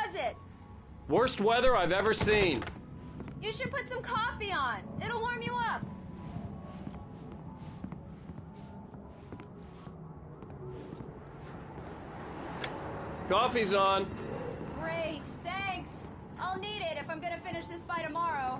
was it? Worst weather I've ever seen. You should put some coffee on. It'll warm you up. Coffee's on. Great, thanks. I'll need it if I'm gonna finish this by tomorrow.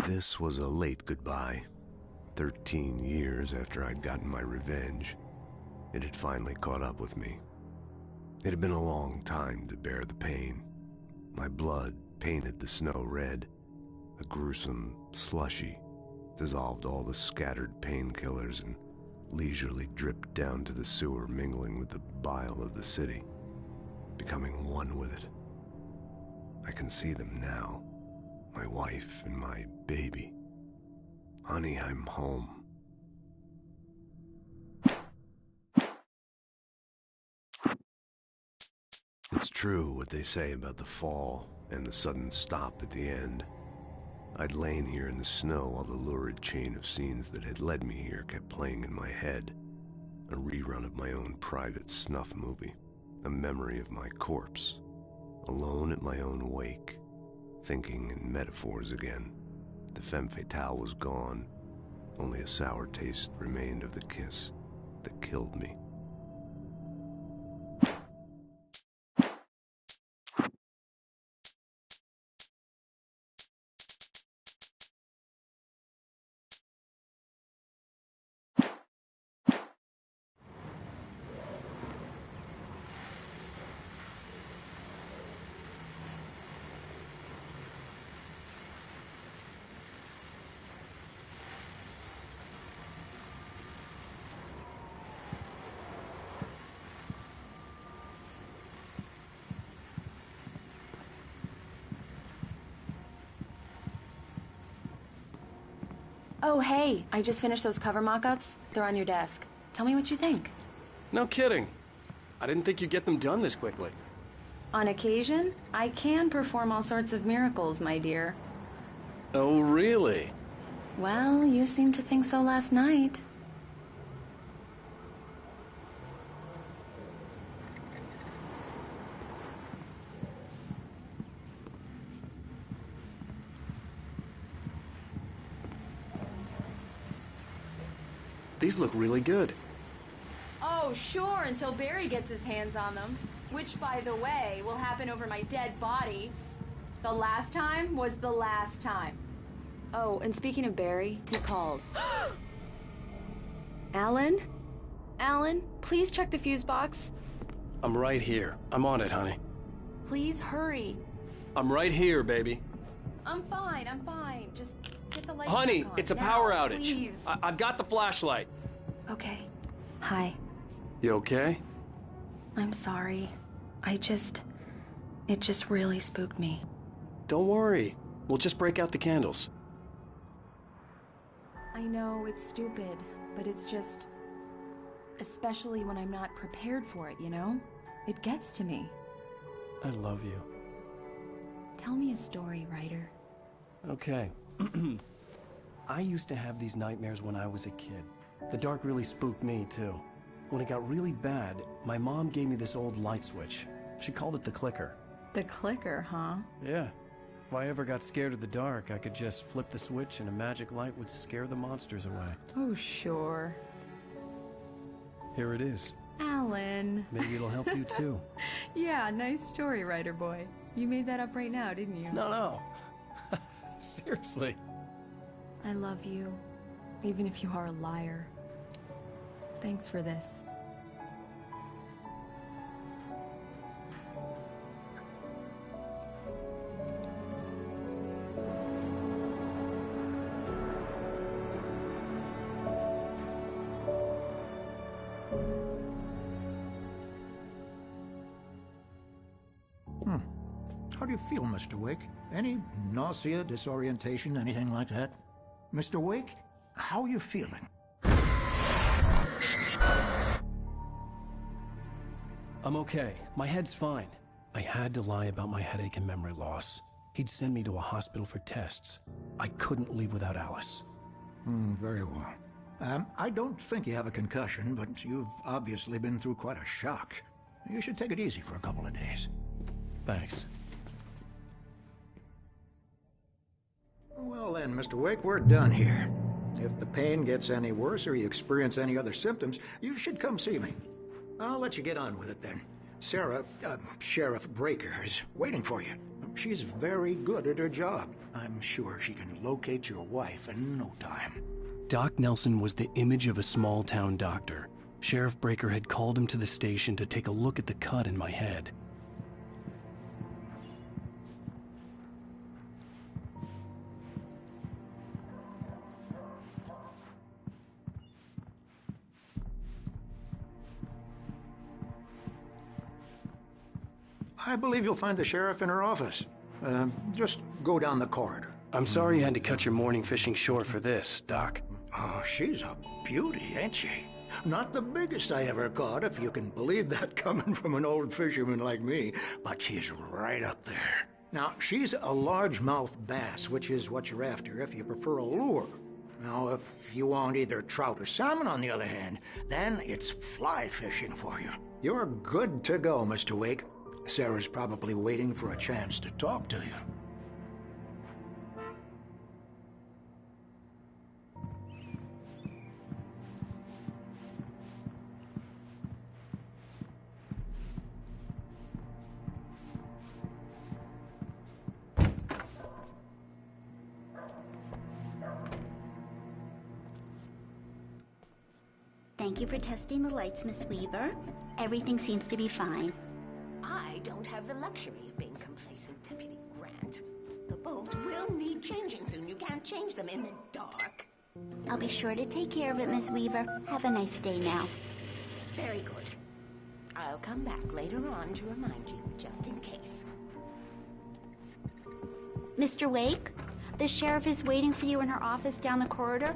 This was a late goodbye. 13 years after I'd gotten my revenge, it had finally caught up with me. It had been a long time to bear the pain. My blood painted the snow red. A gruesome slushy dissolved all the scattered painkillers and leisurely dripped down to the sewer, mingling with the bile of the city, becoming one with it. I can see them now. My wife and my baby. Honey, I'm home. It's true what they say about the fall and the sudden stop at the end. I'd lain here in the snow while the lurid chain of scenes that had led me here kept playing in my head. A rerun of my own private snuff movie. A memory of my corpse. Alone at my own wake. Thinking in metaphors again. The femme fatale was gone. Only a sour taste remained of the kiss that killed me. Oh, hey, I just finished those cover mock-ups. They're on your desk. Tell me what you think. No kidding. I didn't think you'd get them done this quickly. On occasion, I can perform all sorts of miracles, my dear. Oh, really? Well, you seemed to think so last night. These look really good. Oh, sure, until Barry gets his hands on them. Which, by the way, will happen over my dead body. The last time was the last time. Oh, and speaking of Barry, he called. Alan? Alan, please check the fuse box. I'm right here. I'm on it, honey. Please hurry. I'm right here, baby. I'm fine, I'm fine. Just get the lights Honey, back on. it's a Now, power outage. Please. I've got the flashlight. Okay. Hi. You okay? I'm sorry. It just really spooked me. Don't worry. We'll just break out the candles. I know it's stupid, but it's just... especially when I'm not prepared for it, you know? It gets to me. I love you. Tell me a story, writer. Okay. I used to have these nightmares when I was a kid. The dark really spooked me, too. When it got really bad, my mom gave me this old light switch. She called it the clicker. The clicker, huh? Yeah. If I ever got scared of the dark, I could just flip the switch and a magic light would scare the monsters away. Oh, sure. Here it is. Alan. Maybe it'll help you, too. Yeah, nice story, writer boy. You made that up right now, didn't you? No. Seriously. I love you, even if you are a liar. Thanks for this. How do you feel, Mr. Wake? Any nausea, disorientation, anything like that? Mr. Wake, how are you feeling? I'm okay. My head's fine. I had to lie about my headache and memory loss. He'd send me to a hospital for tests. I couldn't leave without Alice. Very well. I don't think you have a concussion, but you've obviously been through quite a shock. You should take it easy for a couple of days. Thanks. Well then, Mr. Wake, we're done here. If the pain gets any worse or you experience any other symptoms, you should come see me. I'll let you get on with it then. Sarah, Sheriff Breaker, is waiting for you. She's very good at her job. I'm sure she can locate your wife in no time. Doc Nelson was the image of a small-town doctor. Sheriff Breaker had called him to the station to take a look at the cut in my head. I believe you'll find the sheriff in her office. Just go down the corridor. I'm sorry you had to cut your morning fishing short for this, Doc. Oh, she's a beauty, ain't she? Not the biggest I ever caught, if you can believe that coming from an old fisherman like me, but she's right up there. Now, she's a largemouth bass, which is what you're after if you prefer a lure. Now, if you want either trout or salmon, on the other hand, then it's fly fishing for you. You're good to go, Mr. Wake. Sarah's probably waiting for a chance to talk to you. Thank you for testing the lights, Miss Weaver. Everything seems to be fine. I don't have the luxury of being complacent, Deputy Grant. The bulbs will need changing soon. You can't change them in the dark. I'll be sure to take care of it, Miss Weaver. Have a nice day now. Very good. I'll come back later on to remind you, just in case. Mr. Wake, the sheriff is waiting for you in her office down the corridor.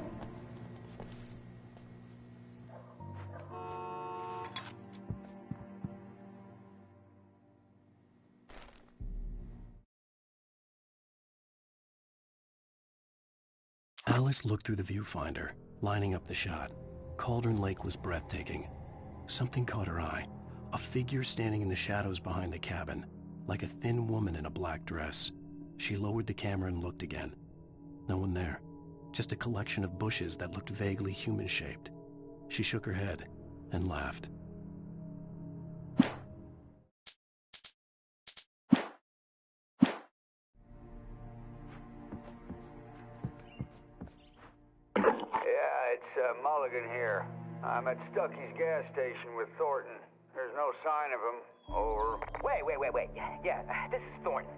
Alice looked through the viewfinder, lining up the shot. Cauldron Lake was breathtaking. Something caught her eye. A figure standing in the shadows behind the cabin, like a thin woman in a black dress. She lowered the camera and looked again. No one there. Just a collection of bushes that looked vaguely human-shaped. She shook her head and laughed. Mulligan here. I'm at Stucky's gas station with Thornton. There's no sign of him. Over. Wait. Yeah, this is Thornton.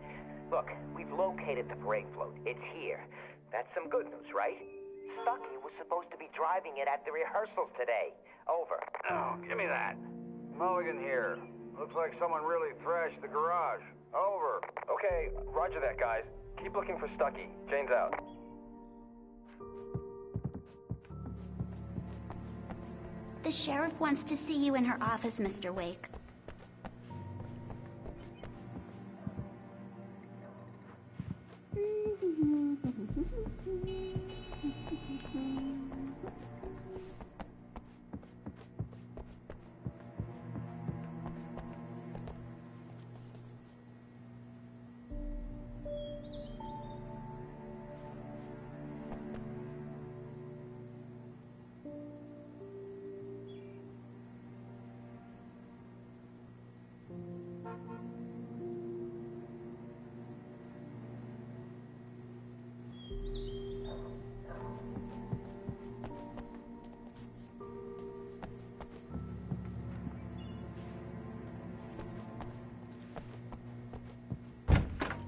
Look, we've located the parade float. It's here. That's some good news, right? Stucky was supposed to be driving it at the rehearsals today. Over. Oh, give me that. Mulligan here. Looks like someone really thrashed the garage. Over. Okay, roger that, guys. Keep looking for Stucky. Jane's out. The sheriff wants to see you in her office, Mr. Wake.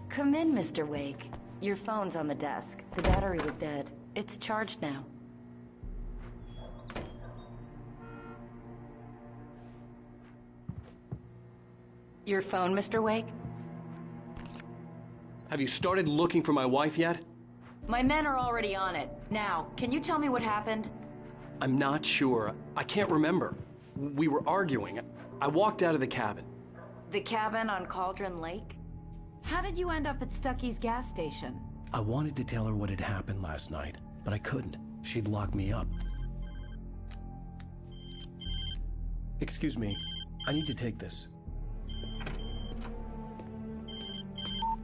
Come in, Mr. Wake. Your phone's on the desk. The battery was dead. It's charged now. Your phone, Mr. Wake? Have you started looking for my wife yet? My men are already on it. Now, can you tell me what happened? I'm not sure. I can't remember. We were arguing. I walked out of the cabin. The cabin on Cauldron Lake? How did you end up at Stucky's gas station? I wanted to tell her what had happened last night, but I couldn't. She'd lock me up. Excuse me. I need to take this.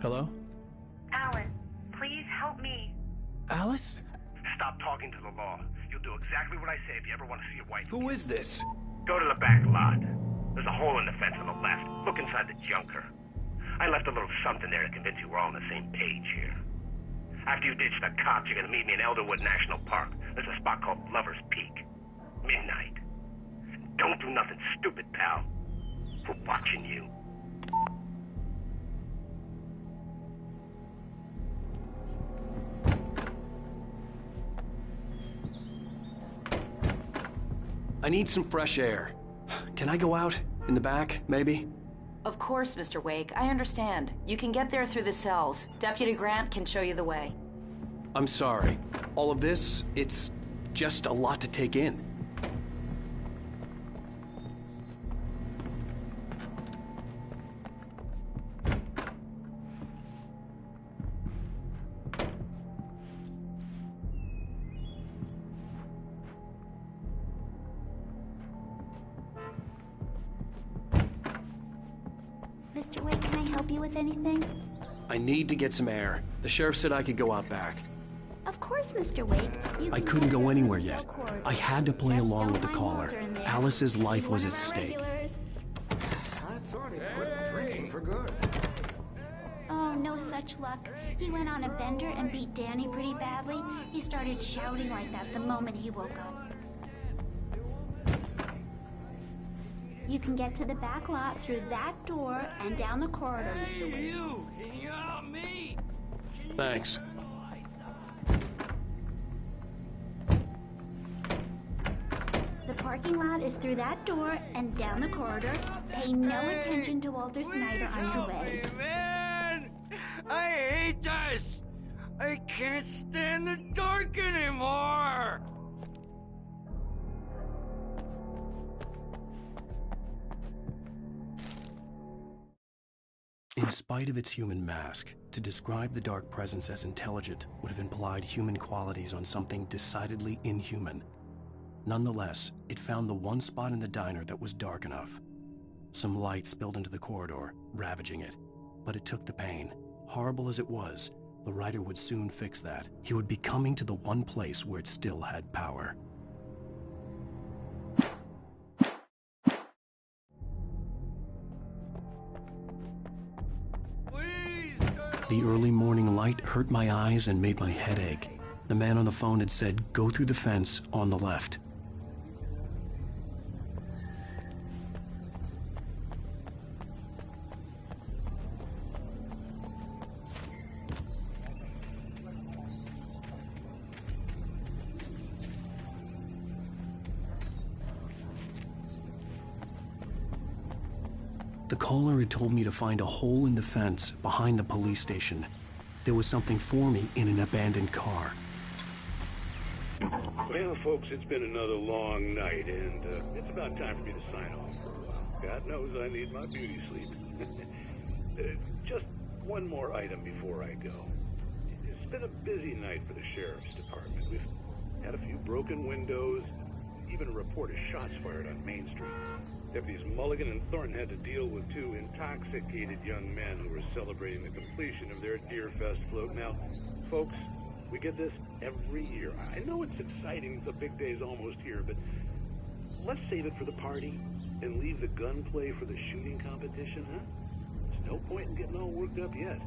Hello? Alan, please help me. Alice? Stop talking to the law. You'll do exactly what I say if you ever want to see your wife. Who is this? Go to the back lot. There's a hole in the fence on the left. Look inside the junker. I left a little something there to convince you we're all on the same page here. After you ditch the cops, you're gonna meet me in Elderwood National Park. There's a spot called Lover's Peak. Midnight. Don't do nothing stupid, pal. We're watching you. I need some fresh air. Can I go out? In the back, maybe? Of course, Mr. Wake. I understand. You can get there through the cells. Deputy Grant can show you the way. I'm sorry. All of this, it's just a lot to take in. Mr. Wake, can I help you with anything? I need to get some air. The sheriff said I could go out back. Of course, Mr. Wake. I couldn't go anywhere yet. I had to play along with the caller. Alice's life was at stake. I thought he quit drinking for good. Oh, no such luck. He went on a bender and beat Danny pretty badly. He started shouting like that the moment he woke up. You can get to the back lot through that door and down the corridor, Mr. Wake. You! You're on me! Thanks. The parking lot is through that door and down the corridor. Pay no attention to Walter Snyder on your way. Man! I hate this! I can't stand the dark anymore! In spite of its human mask, to describe the dark presence as intelligent would have implied human qualities on something decidedly inhuman. Nonetheless, it found the one spot in the diner that was dark enough. Some light spilled into the corridor, ravaging it. But it took the pain. Horrible as it was, the writer would soon fix that. He would be coming to the one place where it still had power. The early morning light hurt my eyes and made my head ache. The man on the phone had said, "Go through the fence on the left." The caller had told me to find a hole in the fence behind the police station. There was something for me in an abandoned car. Well, folks, it's been another long night, and it's about time for me to sign off for a while. God knows I need my beauty sleep. Just one more item before I go. It's been a busy night for the sheriff's department. We've had a few broken windows, even a report of shots fired on Main Street. Deputies Mulligan and Thornton had to deal with two intoxicated young men who were celebrating the completion of their Deer Fest float. Now, folks, we get this every year. I know it's exciting, the big day's almost here, but let's save it for the party and leave the gunplay for the shooting competition, huh? There's no point in getting all worked up yet.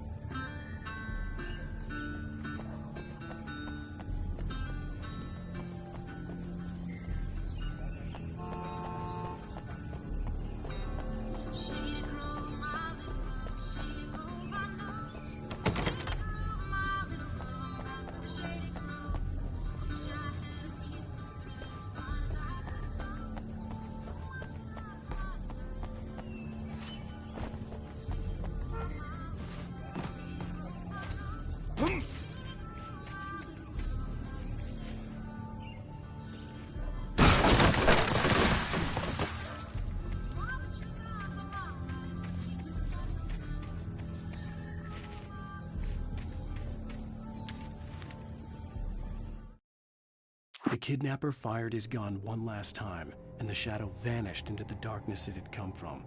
The kidnapper fired his gun one last time, and the shadow vanished into the darkness it had come from.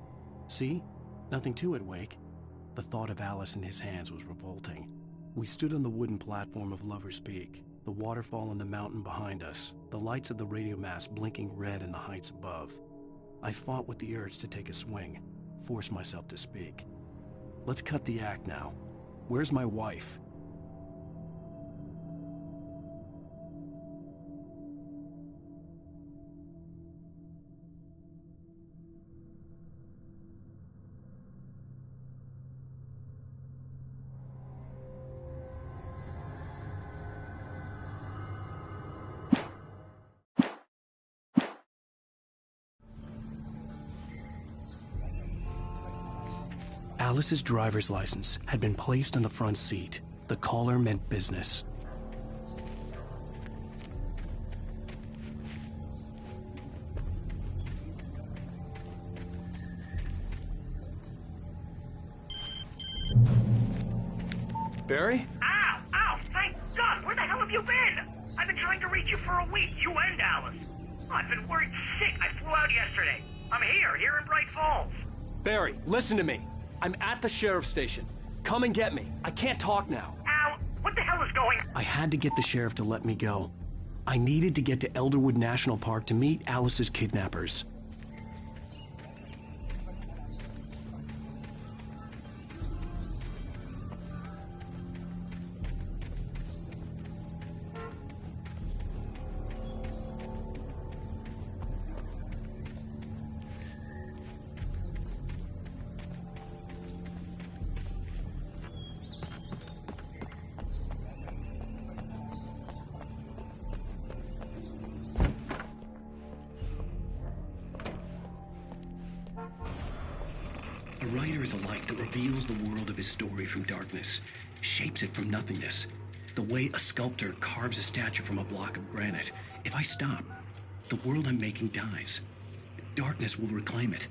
See? Nothing to it, Wake. The thought of Alice in his hands was revolting. We stood on the wooden platform of Lover's Peak, the waterfall on the mountain behind us, the lights of the radio mast blinking red in the heights above. I fought with the urge to take a swing, force myself to speak. Let's cut the act now. Where's my wife? Alice's driver's license had been placed on the front seat. The caller meant business. Barry? Ow! Ow! Thank God! Where the hell have you been? I've been trying to reach you for a week, you and Alice. I've been worried sick. I flew out yesterday. I'm here in Bright Falls. Barry, listen to me. I'm at the sheriff's station. Come and get me. I can't talk now. Al, what the hell is going on? I had to get the sheriff to let me go. I needed to get to Elderwood National Park to meet Alice's kidnappers. A writer is a light that reveals the world of his story from darkness, shapes it from nothingness. The way a sculptor carves a statue from a block of granite. If I stop, the world I'm making dies. Darkness will reclaim it.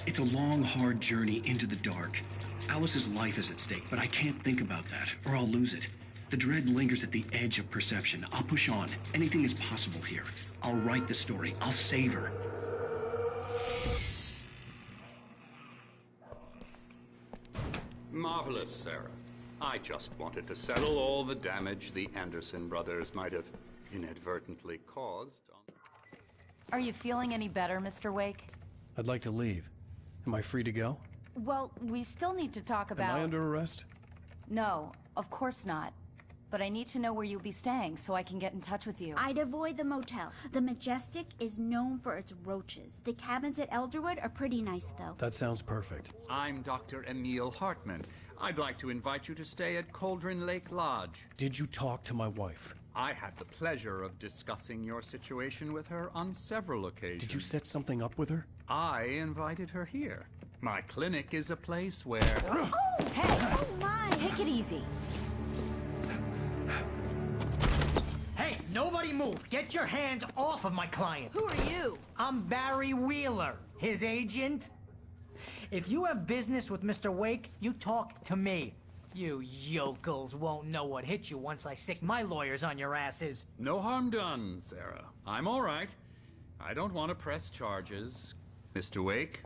It's a long, hard journey into the dark. Alice's life is at stake, but I can't think about that, or I'll lose it. The dread lingers at the edge of perception. I'll push on. Anything is possible here. I'll write the story. I'll save her. Marvelous, Sarah. I just wanted to settle all the damage the Anderson brothers might have inadvertently caused. Are you feeling any better, Mr. Wake? I'd like to leave. Am I free to go? Well, we still need to talk about... Am I under arrest? No, of course not. But I need to know where you'll be staying so I can get in touch with you. I'd avoid the motel. The Majestic is known for its roaches. The cabins at Elderwood are pretty nice, though. That sounds perfect. I'm Dr. Emil Hartman. I'd like to invite you to stay at Cauldron Lake Lodge. Did you talk to my wife? I had the pleasure of discussing your situation with her on several occasions. Did you set something up with her? I invited her here. My clinic is a place where... Oh, hey! Oh, my! Take it easy. Hey, nobody move! Get your hands off of my client! Who are you? I'm Barry Wheeler, his agent. If you have business with Mr. Wake, you talk to me. You yokels won't know what hit you once I sick my lawyers on your asses. No harm done, Sarah. I'm all right. I don't want to press charges. Mr. Wake,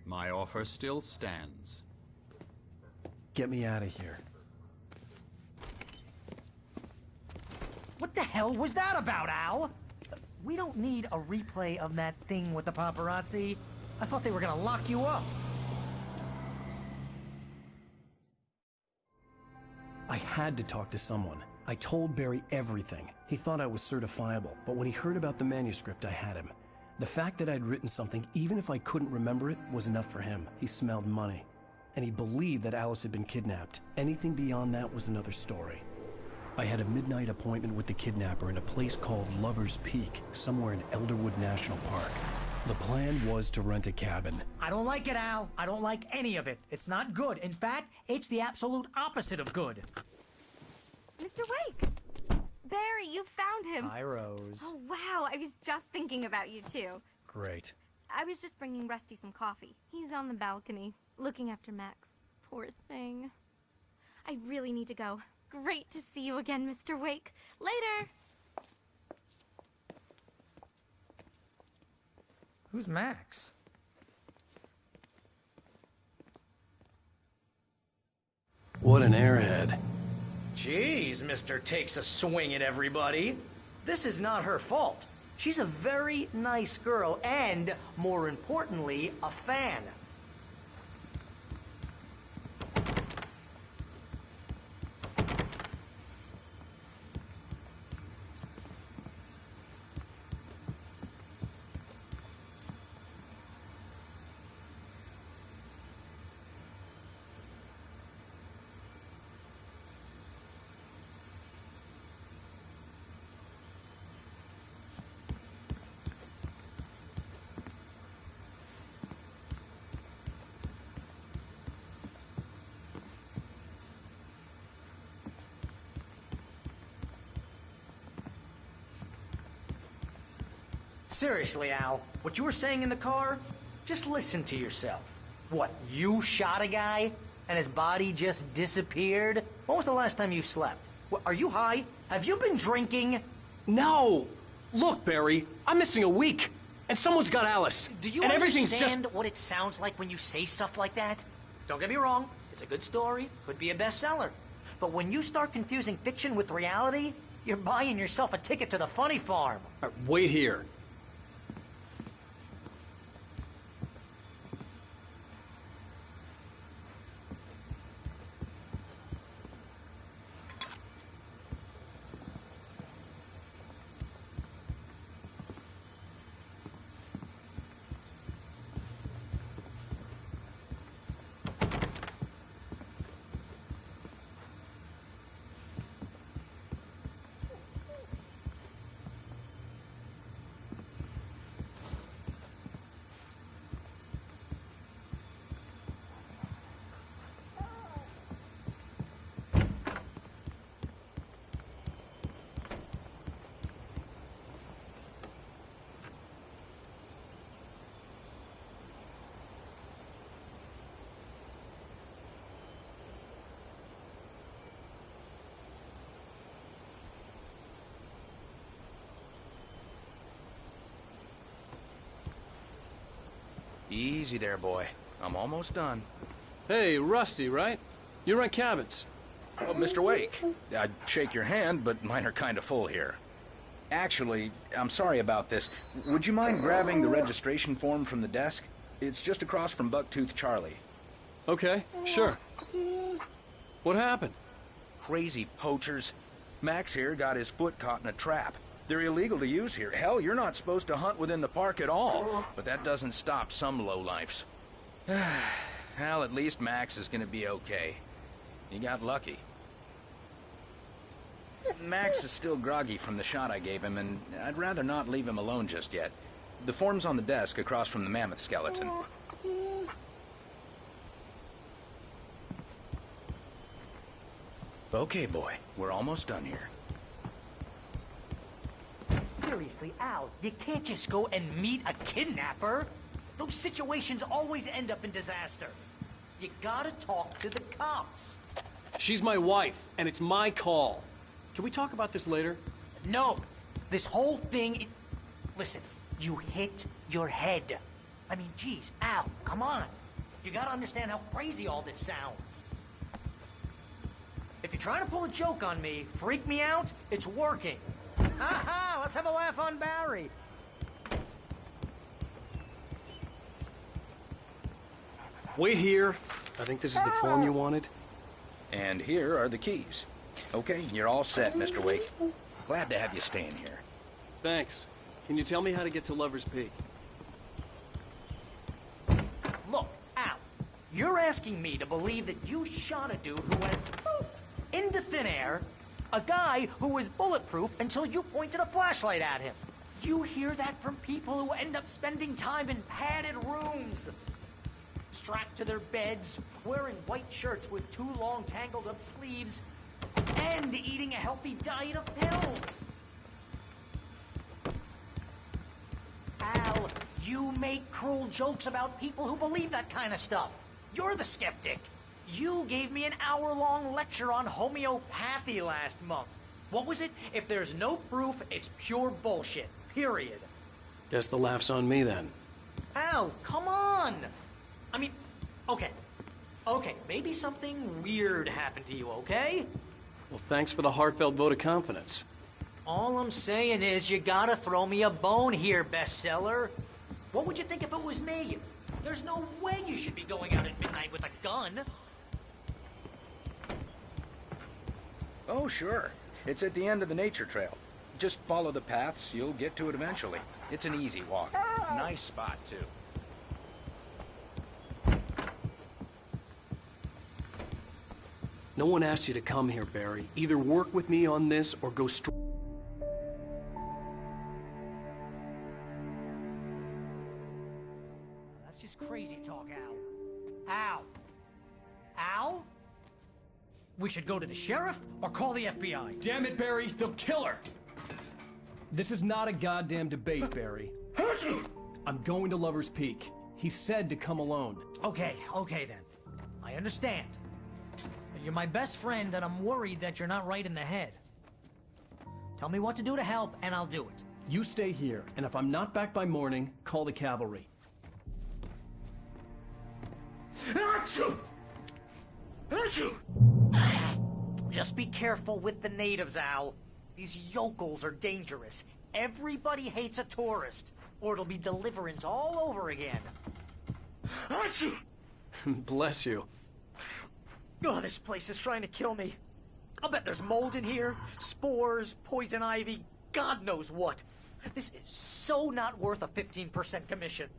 my offer still stands. Get me out of here. What the hell was that about, Al? We don't need a replay of that thing with the paparazzi. I thought they were gonna lock you up. I had to talk to someone. I told Barry everything. He thought I was certifiable, but when he heard about the manuscript, I had him. The fact that I'd written something, even if I couldn't remember it, was enough for him. He smelled money. And he believed that Alice had been kidnapped. Anything beyond that was another story. I had a midnight appointment with the kidnapper in a place called Lover's Peak, somewhere in Elderwood National Park. The plan was to rent a cabin. I don't like it, Al. I don't like any of it. It's not good. In fact, it's the absolute opposite of good. Mr. Wake! Barry, you found him. Hi, Rose. Oh, wow. I was just thinking about you, too. Great. I was just bringing Rusty some coffee. He's on the balcony, looking after Max. Poor thing. I really need to go. Great to see you again, Mr. Wake. Later! Who's Max? What an airhead. Jeez, Mister takes a swing at everybody. This is not her fault. She's a very nice girl and, more importantly, a fan. Seriously, Al, what you were saying in the car? Just listen to yourself. What, you shot a guy and his body just disappeared? When was the last time you slept? What, are you high? Have you been drinking? No! Look, Barry, I'm missing a week, and someone's got Alice. Do you and understand what it sounds like when you say stuff like that? Don't get me wrong, it's a good story, could be a bestseller. But when you start confusing fiction with reality, you're buying yourself a ticket to the funny farm. Wait here. Easy there, boy. I'm almost done. Hey, Rusty, right? You rent cabins. Oh, Mr. Wake, I'd shake your hand, but mine are kind of full here. Actually, I'm sorry about this. Would you mind grabbing the registration form from the desk? It's just across from Bucktooth Charlie. Okay, sure. What happened? Crazy poachers. Max here got his foot caught in a trap. They're illegal to use here. Hell, you're not supposed to hunt within the park at all. But that doesn't stop some lowlifes. Well, at least Max is gonna be okay. He got lucky. Max is still groggy from the shot I gave him, and I'd rather not leave him alone just yet. The form's on the desk across from the mammoth skeleton. Okay, boy. We're almost done here. Seriously, Al, you can't just go and meet a kidnapper. Those situations always end up in disaster. You gotta talk to the cops. She's my wife, and it's my call. Can we talk about this later? No. This whole thing... Listen, you hit your head. I mean, geez, Al, come on. You gotta understand how crazy all this sounds. If you're trying to pull a joke on me, freak me out, it's working. Ha ha! Let's have a laugh on Barry. Wait here. I think this is the form you wanted. And here are the keys. Okay, you're all set, Mr. Wake. Glad to have you staying here. Thanks. Can you tell me how to get to Lover's Peak? Look, Al, you're asking me to believe that you shot a dude who went poof into thin air, a guy who was bulletproof until you pointed a flashlight at him. You hear that from people who end up spending time in padded rooms, strapped to their beds, wearing white shirts with too long tangled up sleeves, and eating a healthy diet of pills. Al, you make cruel jokes about people who believe that kind of stuff. You're the skeptic. You gave me an hour-long lecture on homeopathy last month. What was it? If there's no proof, it's pure bullshit. Period. Guess the laugh's on me then. Al, come on! I mean, okay. Okay, maybe something weird happened to you, okay? Well, thanks for the heartfelt vote of confidence. All I'm saying is you gotta throw me a bone here, bestseller. What would you think if it was me? There's no way you should be going out at midnight with a gun. Oh, sure. It's at the end of the nature trail. Just follow the paths, you'll get to it eventually. It's an easy walk. Nice spot, too. No one asked you to come here, Barry. Either work with me on this or go straight. That's just crazy talk, Al. Al! Al? We should go to the sheriff or call the FBI. Damn it, Barry, they'll kill her! This is not a goddamn debate, Barry. I'm going to Lover's Peak. He said to come alone. Okay then. I understand. You're my best friend, and I'm worried that you're not right in the head. Tell me what to do to help, and I'll do it. You stay here, and if I'm not back by morning, call the cavalry. Achoo! Achoo! Just be careful with the natives, Al. These yokels are dangerous. Everybody hates a tourist, or it'll be Deliverance all over again. Achoo! Bless you. Oh, this place is trying to kill me. I'll bet there's mold in here, spores, poison ivy, God knows what. This is so not worth a 15% commission.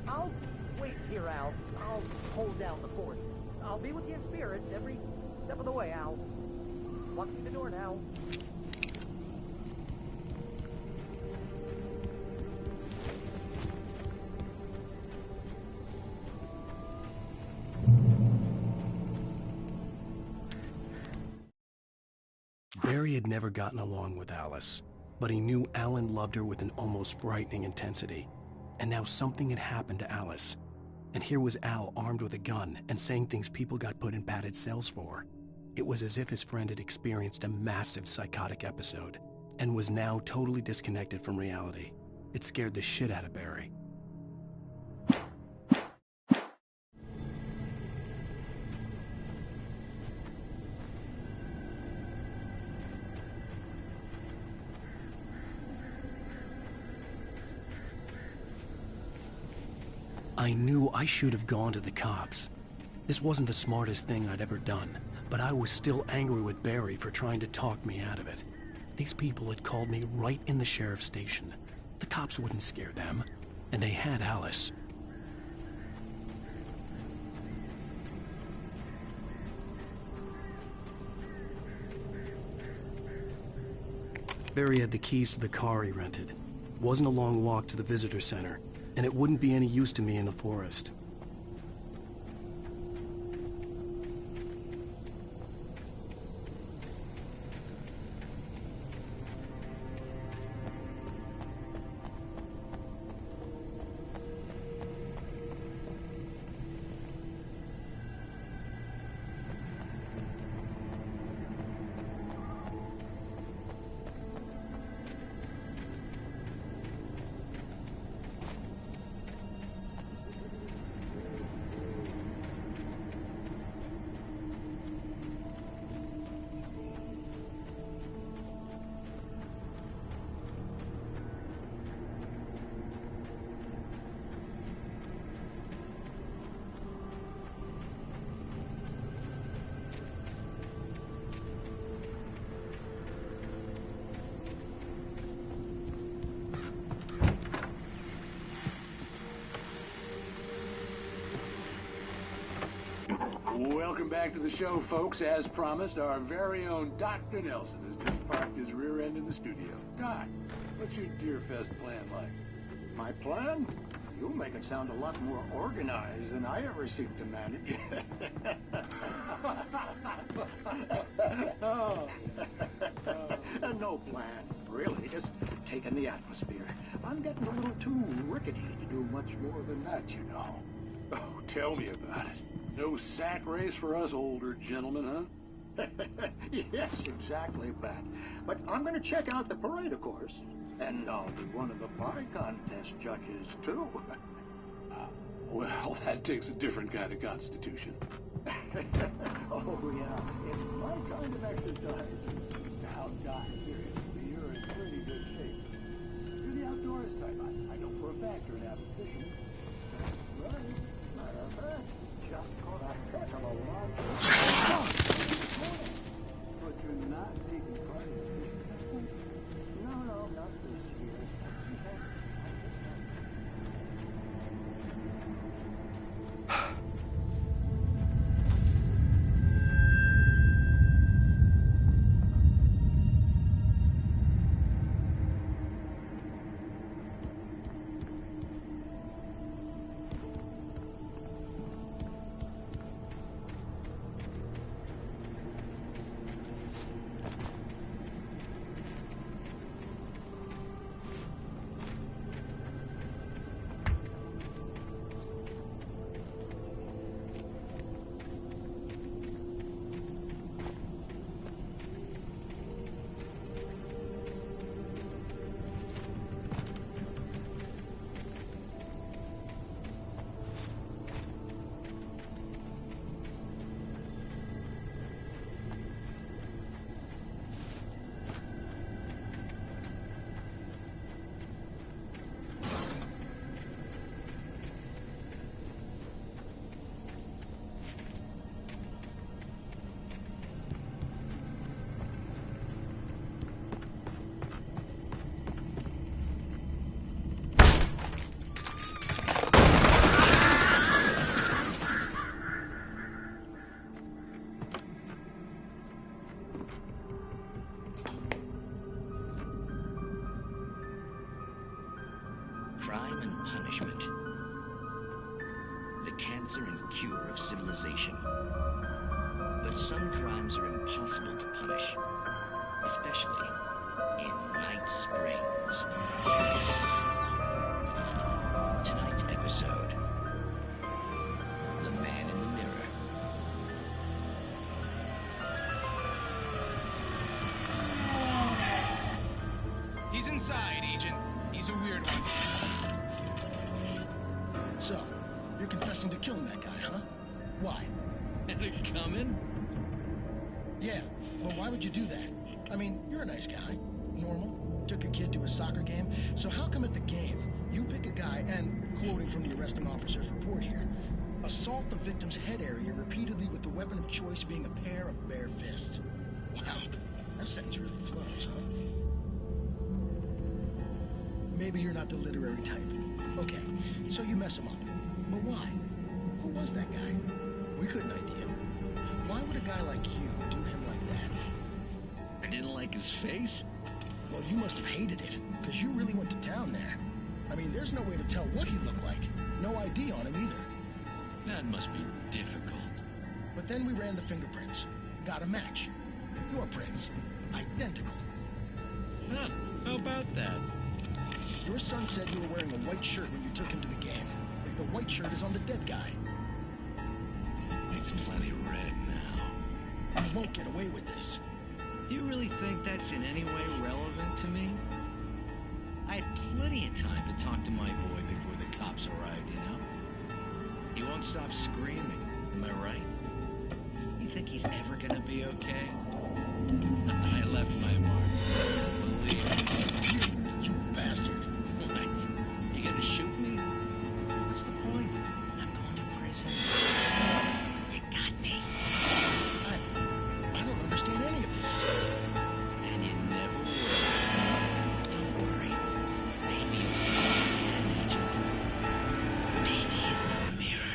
I'll wait here, Al. I'll hold down the fort. I'll be with you in spirit every step of the way, Al. Walk through the door now. Barry had never gotten along with Alice, but he knew Alan loved her with an almost frightening intensity. And now something had happened to Alice. And here was Al armed with a gun and saying things people got put in padded cells for. It was as if his friend had experienced a massive psychotic episode and was now totally disconnected from reality. It scared the shit out of Barry. I knew I should have gone to the cops. This wasn't the smartest thing I'd ever done, but I was still angry with Barry for trying to talk me out of it. These people had called me right in the sheriff's station. The cops wouldn't scare them, and they had Alice. Barry had the keys to the car he rented. Wasn't a long walk to the visitor center, and it wouldn't be any use to me in the forest. Welcome back to the show, folks. As promised, our very own Dr. Nelson has just parked his rear end in the studio. Doc, what's your Deerfest plan like? My plan? You make it sound a lot more organized than I ever seem to manage. No plan, really. Just taking the atmosphere. I'm getting a little too rickety to do much more than that, you know. Oh, tell me about it. No sack race for us older gentlemen, huh? Yes, exactly, Pat. But I'm going to check out the parade, of course. And I'll be one of the pie contest judges, too. Well, that takes a different kind of constitution. Oh, yeah. It's my kind of exercise. Now, Doc, seriously, you're in pretty good shape. You're the outdoors type. I know for a fact you're an avid fisherman. That's right. Matter of fact, just caught a heck of a lot. But you're not taking part in the fishing festival? No, not this year. In fact, Crime and punishment. The cancer and cure of civilization. But some crimes are impossible to punish, especially in Night Springs. Tonight's episode, The Man in the Mirror. He's inside, Agent. He's a weird one. So, you're confessing to killing that guy, huh? Why? Had it coming? Yeah, well, why would you do that? I mean, you're a nice guy. Normal. Took a kid to a soccer game. So how come at the game, you pick a guy and, quoting from the arresting officer's report here, assault the victim's head area repeatedly with the weapon of choice being a pair of bare fists? Wow, that sentence really flows, huh? Maybe you're not the literary type. Okay, so you mess him up. But why? Who was that guy? We couldn't ID him. Why would a guy like you do him like that? I didn't like his face? Well, you must have hated it, because you really went to town there. I mean, there's no way to tell what he looked like. No ID on him either. That must be difficult. But then we ran the fingerprints. Got a match. Your prints. Identical. Huh, how about that? Your son said you were wearing a white shirt when you took him to the game. The white shirt is on the dead guy. It's plenty red now. You won't get away with this. Do you really think that's in any way relevant to me? I had plenty of time to talk to my boy before the cops arrived, you know? He won't stop screaming, am I right? You think he's ever gonna be okay? I left my mark. Believe me. You bastard. What? You gonna shoot me? What's the point? I'm going to prison. You got me. I don't understand any of this. And you never will. Don't worry. Maybe you'll see me again, Agent. Maybe in the mirror.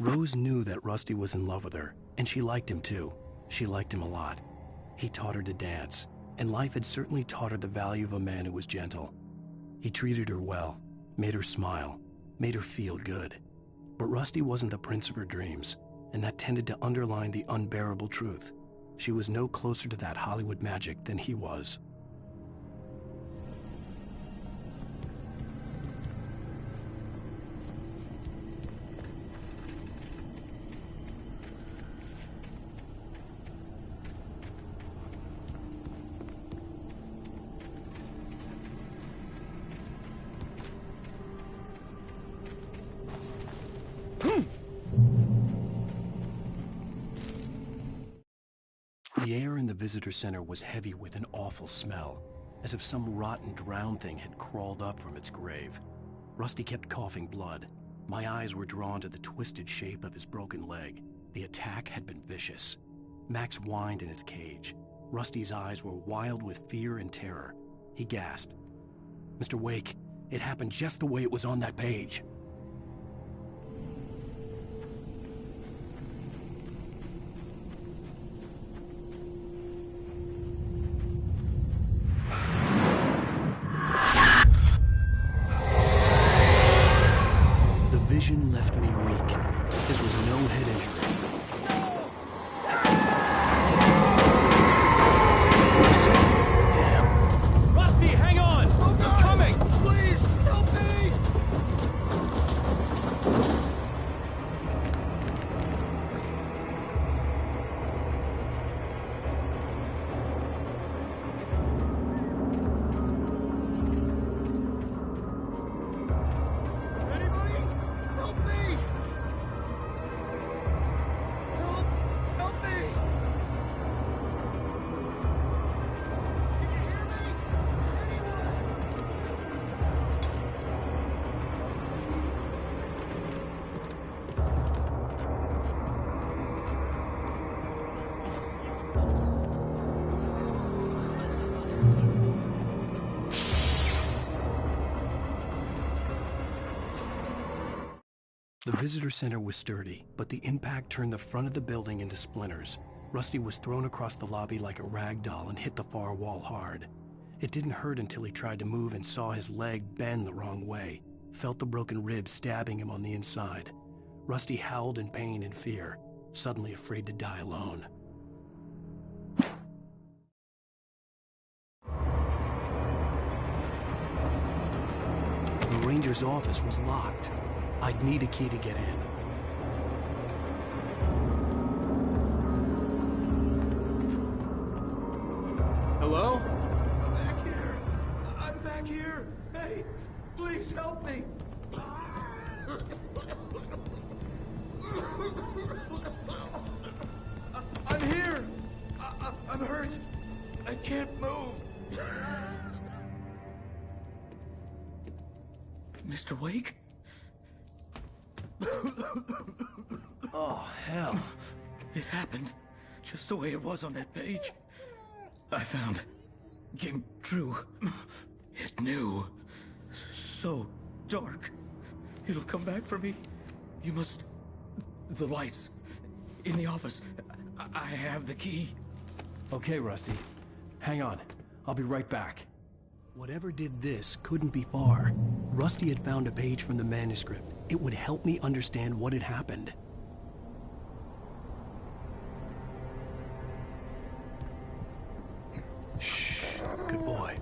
Rose knew that Rusty was in love with her, and she liked him too. She liked him a lot. He taught her to dance, and life had certainly taught her the value of a man who was gentle. He treated her well, made her smile, made her feel good. But Rusty wasn't the prince of her dreams, and that tended to underline the unbearable truth. She was no closer to that Hollywood magic than he was. The air in the visitor center was heavy with an awful smell, as if some rotten drowned thing had crawled up from its grave. Rusty kept coughing blood. My eyes were drawn to the twisted shape of his broken leg. The attack had been vicious. Max whined in his cage. Rusty's eyes were wild with fear and terror. He gasped. "Mr. Wake, it happened just the way it was on that page." Vision left me weak. This was no head injury. Damn. Rusty, hang on! Oh, God. I'm coming! Please, help me! The visitor center was sturdy, but the impact turned the front of the building into splinters. Rusty was thrown across the lobby like a rag doll and hit the far wall hard. It didn't hurt until he tried to move and saw his leg bend the wrong way, felt the broken ribs stabbing him on the inside. Rusty howled in pain and fear, suddenly afraid to die alone. The ranger's office was locked. I'd need a key to get in. Hello? Back here! I'm back here! Hey, please help me! I'm here! I'm hurt! I can't move! Mr. Wake? Oh, hell. It happened just the way it was on that page. I found. Came true. It knew. So dark. It'll come back for me. You must... The lights. In the office. I have the key. Okay, Rusty. Hang on. I'll be right back. Whatever did this couldn't be far. Rusty had found a page from the manuscript. It would help me understand what had happened. Shh. Good boy.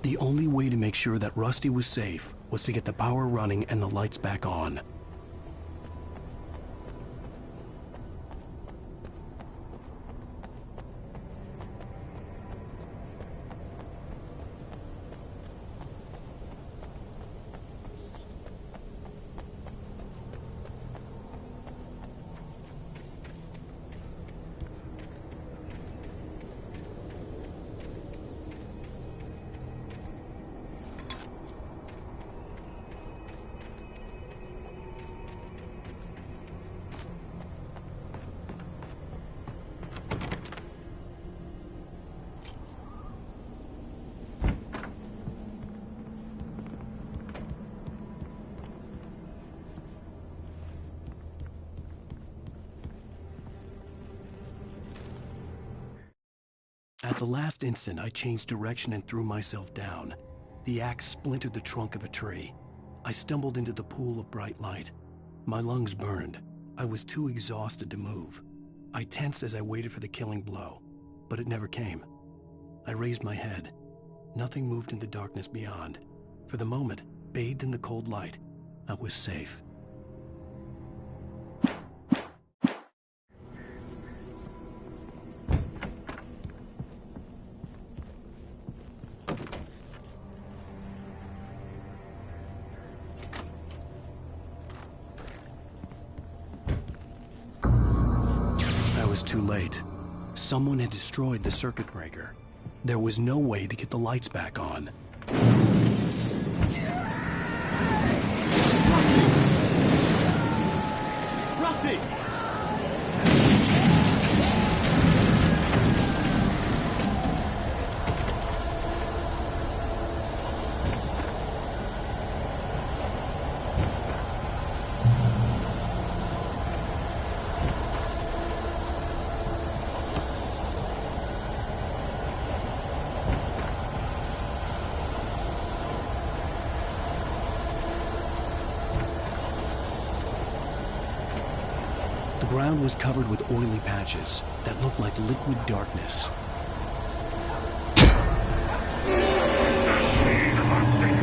The only way to make sure that Rusty was safe was to get the power running and the lights back on. At the last instant, I changed direction and threw myself down. The axe splintered the trunk of a tree. I stumbled into the pool of bright light. My lungs burned. I was too exhausted to move. I tensed as I waited for the killing blow, but it never came. I raised my head. Nothing moved in the darkness beyond. For the moment, bathed in the cold light, I was safe. Too late. Someone had destroyed the circuit breaker. There was no way to get the lights back on. Rusty! The ground was covered with oily patches that looked like liquid darkness.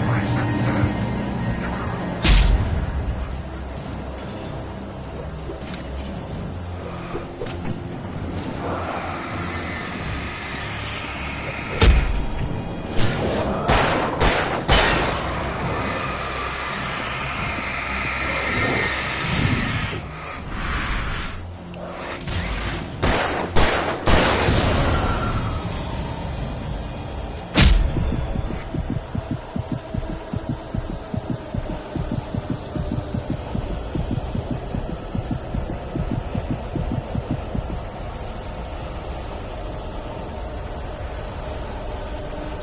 My senses.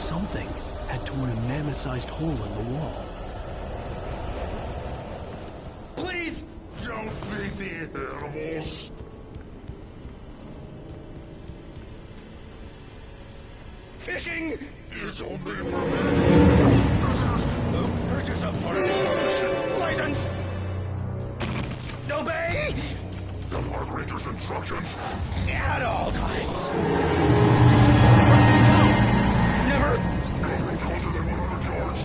Something had torn a mammoth-sized hole in the wall. Please! Don't feed the animals! Fishing is only permitted who purchase a park license. Obey the park ranger's instructions at all times. Never go closer than 100 yards.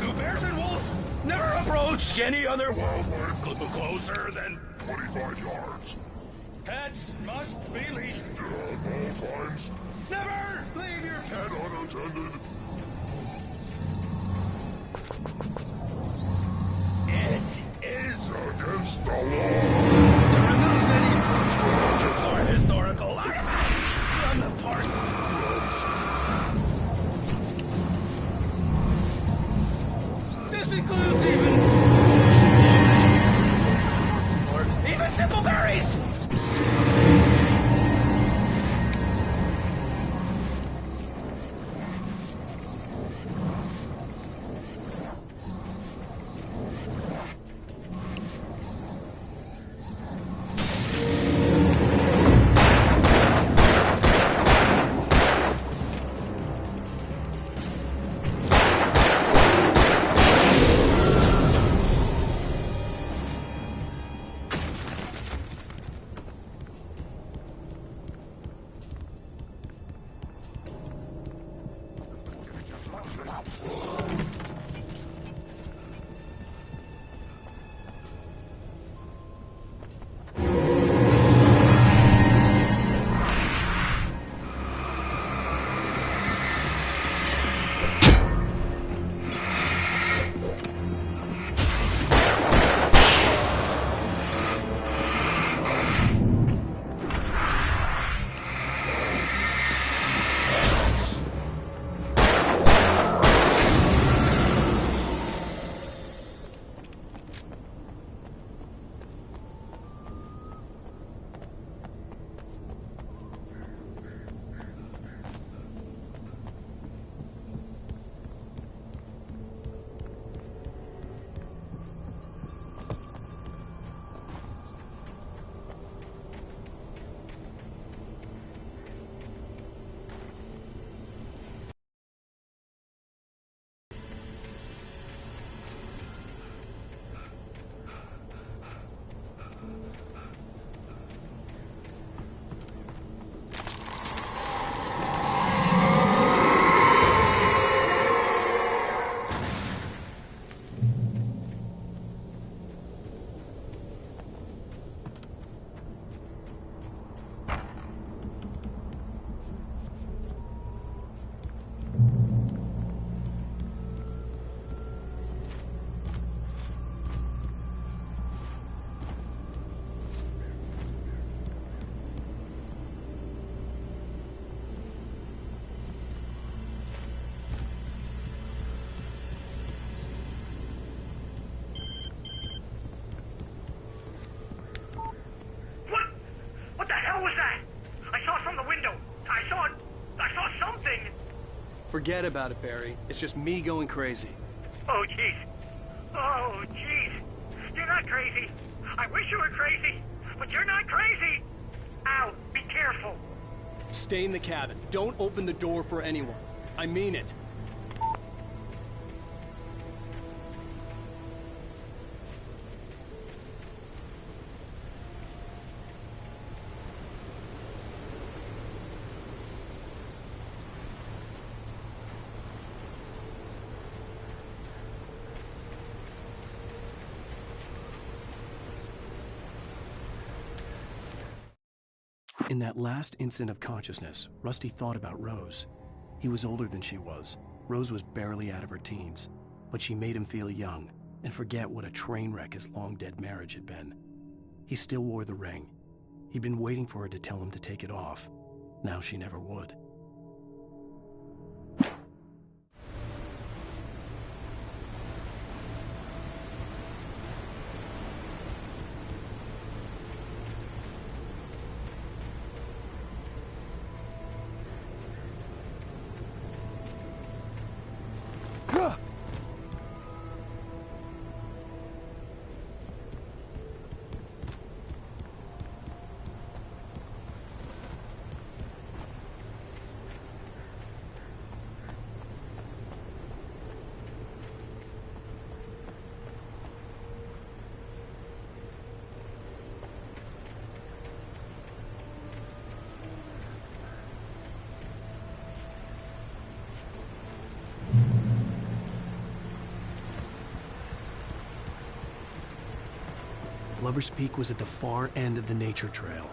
To bears and wolves, never approach any other wildlife closer than 25 yards. Pets must be leashed At all times. Never leave your pet unattended. It is against the law to remove any objects or historical artifacts from the park. This includes even simple berries. Forget about it, Barry. It's just me going crazy. Oh, jeez. Oh, jeez. You're not crazy. I wish you were crazy, but you're not crazy. Ow, be careful. Stay in the cabin. Don't open the door for anyone. I mean it. In that last instant of consciousness, Rusty thought about Rose. He was older than she was. Rose was barely out of her teens, but she made him feel young and forget what a train wreck his long-dead marriage had been. He still wore the ring. He'd been waiting for her to tell him to take it off. Now she never would. Lover's Peak was at the far end of the nature trail.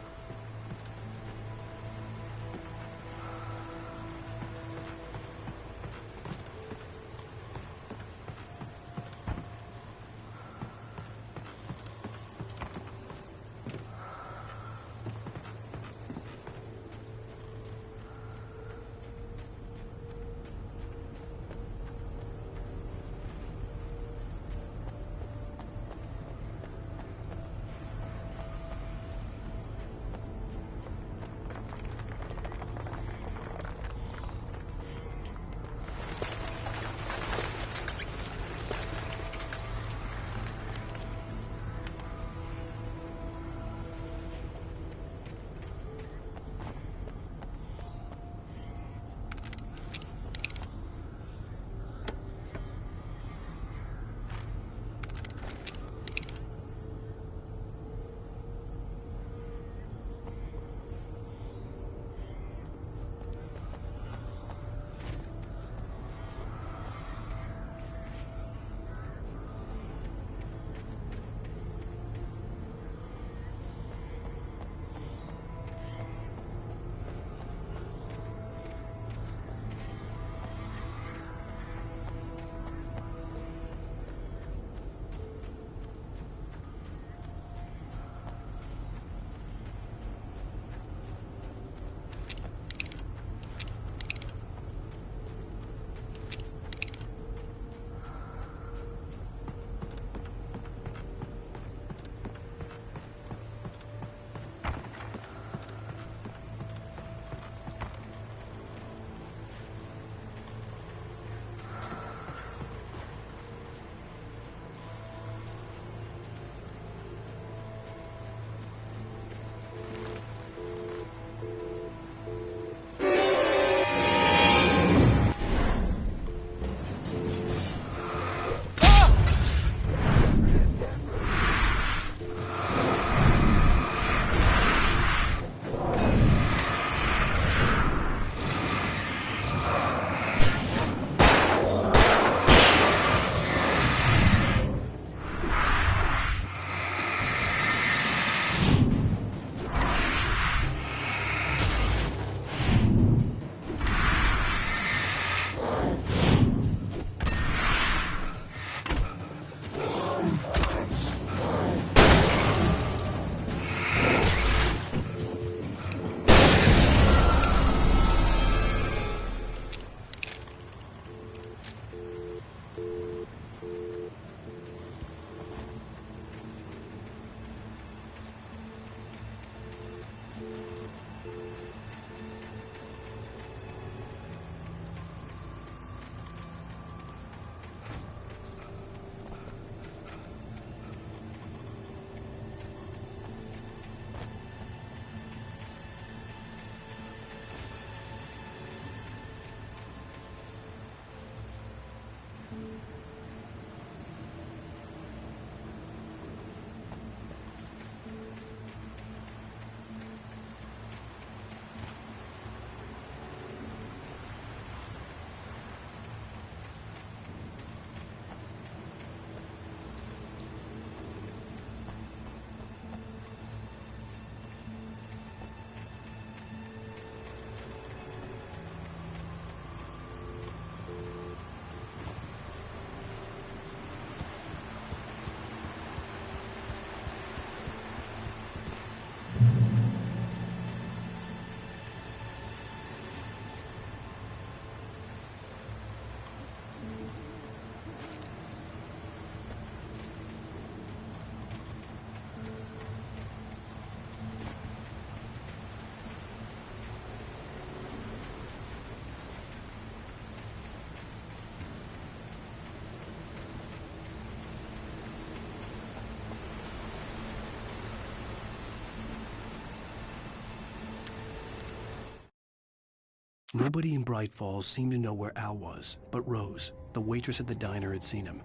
Nobody in Bright Falls seemed to know where Al was, but Rose, the waitress at the diner, had seen him.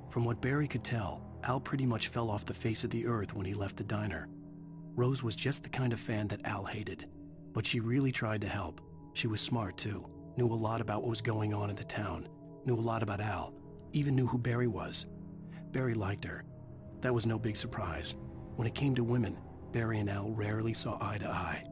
From what Barry could tell, Al pretty much fell off the face of the earth when he left the diner. Rose was just the kind of fan that Al hated, but she really tried to help. She was smart too, knew a lot about what was going on in the town, knew a lot about Al, even knew who Barry was. Barry liked her. That was no big surprise. When it came to women, Barry and Al rarely saw eye to eye.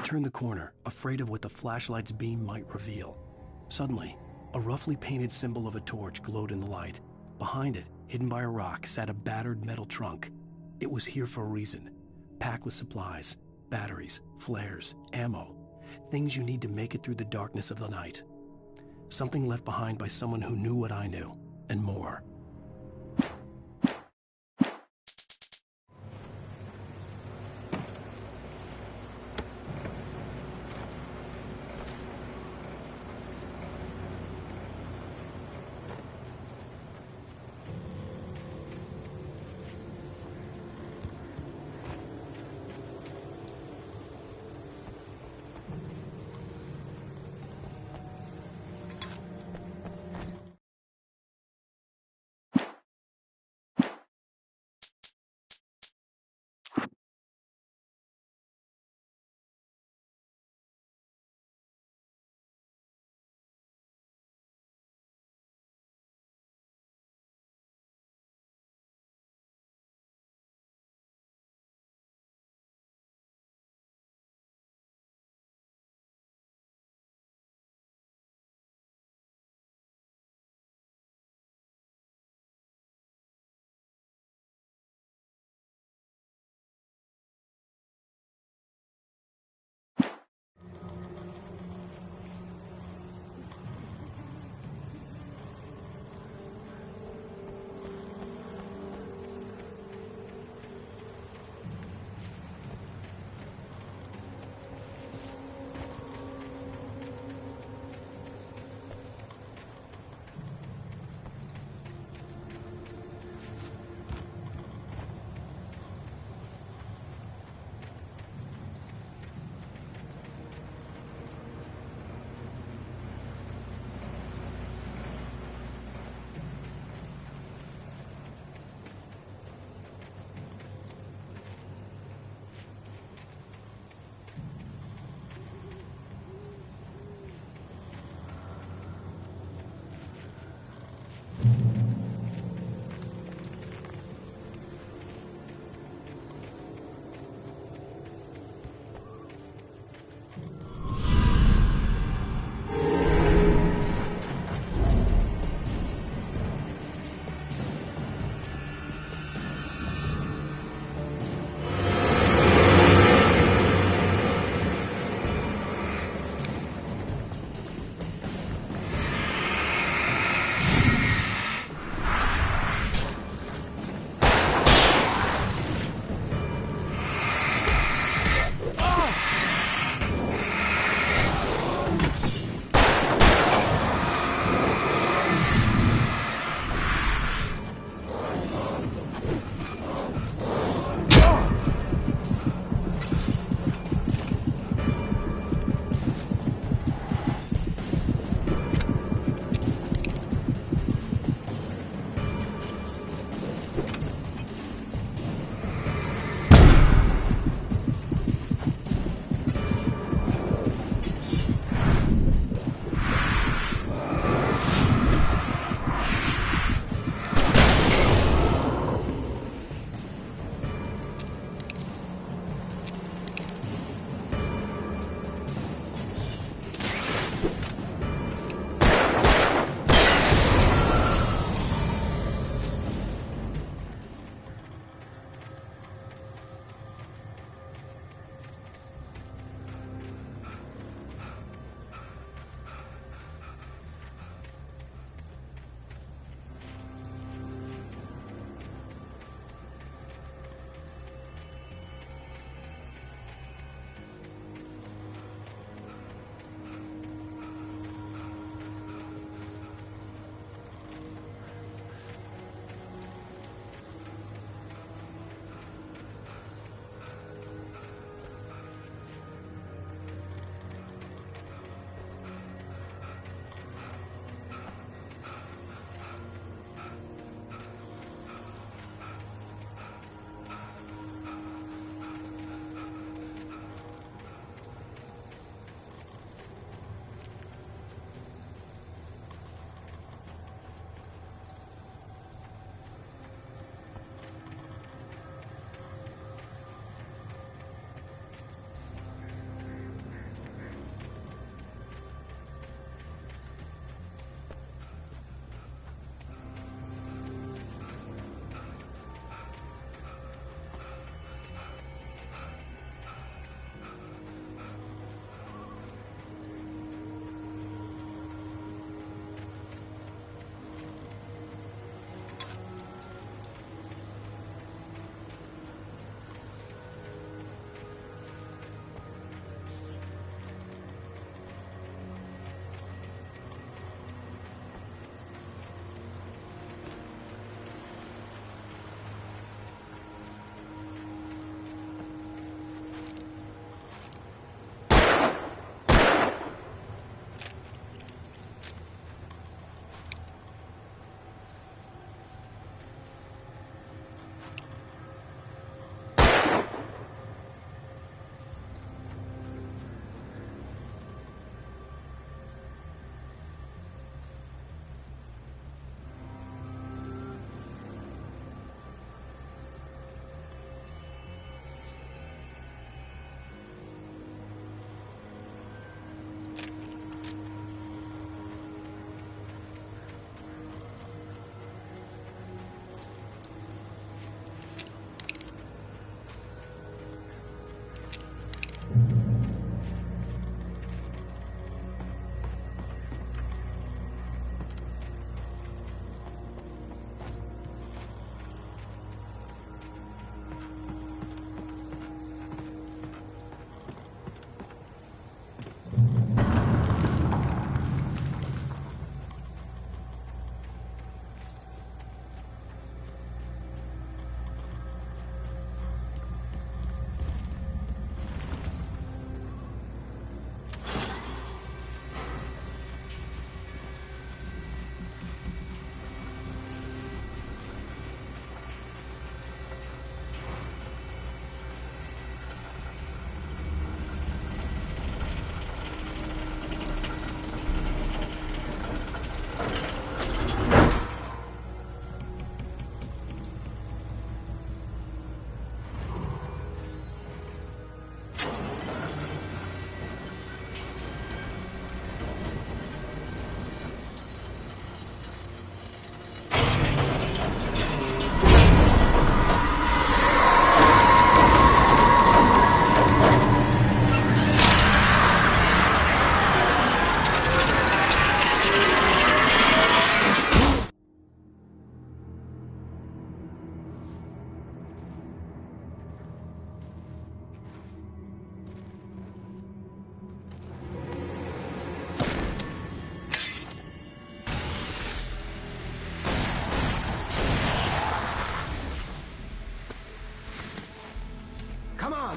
turned the corner, afraid of what the flashlight's beam might reveal. Suddenly, a roughly painted symbol of a torch glowed in the light. Behind it, hidden by a rock, sat a battered metal trunk. It was here for a reason, packed with supplies, batteries, flares, ammo, things you need to make it through the darkness of the night. Something left behind by someone who knew what I knew, and more.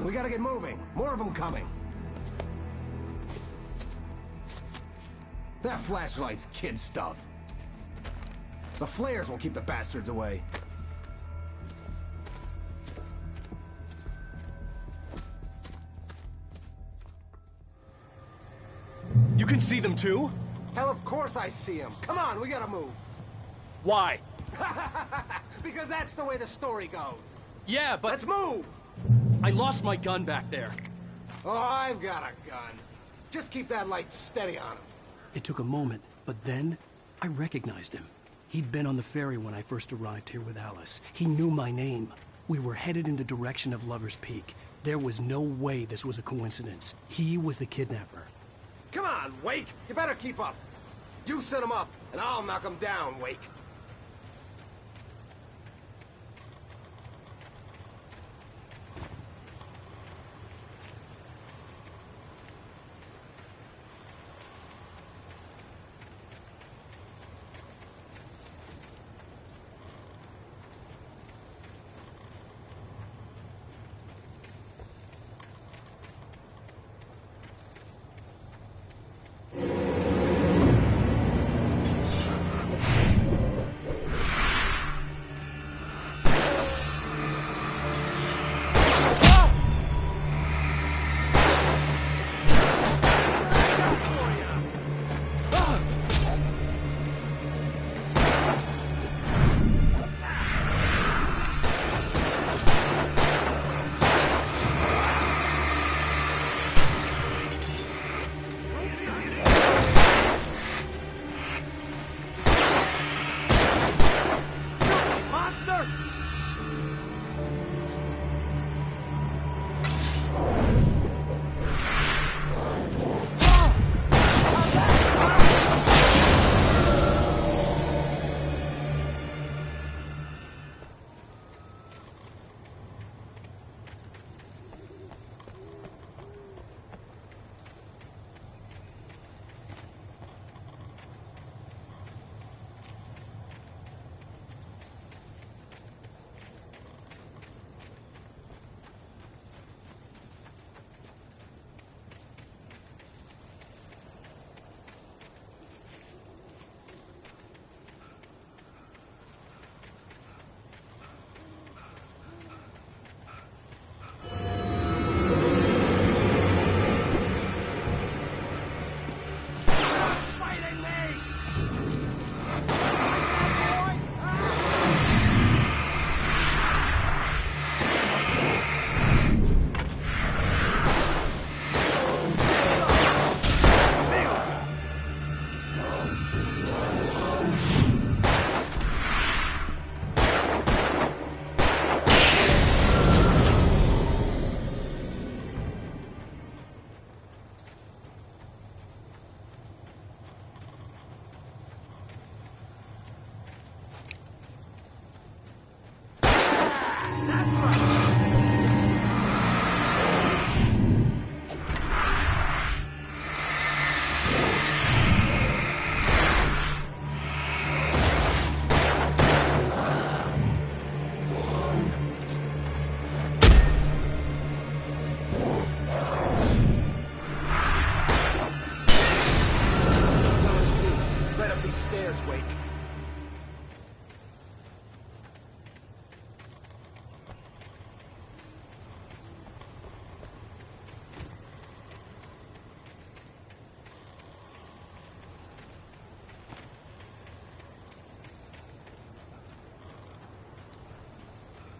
We gotta get moving. More of them coming. That flashlight's kid stuff. The flares will keep the bastards away. You can see them too? Hell, of course I see them. Come on, we gotta move. Why? Because that's the way the story goes. Yeah, but... Let's move! I lost my gun back there. Oh, I've got a gun. Just keep that light steady on him. It took a moment, but then I recognized him. He'd been on the ferry when I first arrived here with Alice. He knew my name. We were headed in the direction of Lover's Peak. There was no way this was a coincidence. He was the kidnapper. Come on, Wake! You better keep up. You set him up, and I'll knock him down, Wake.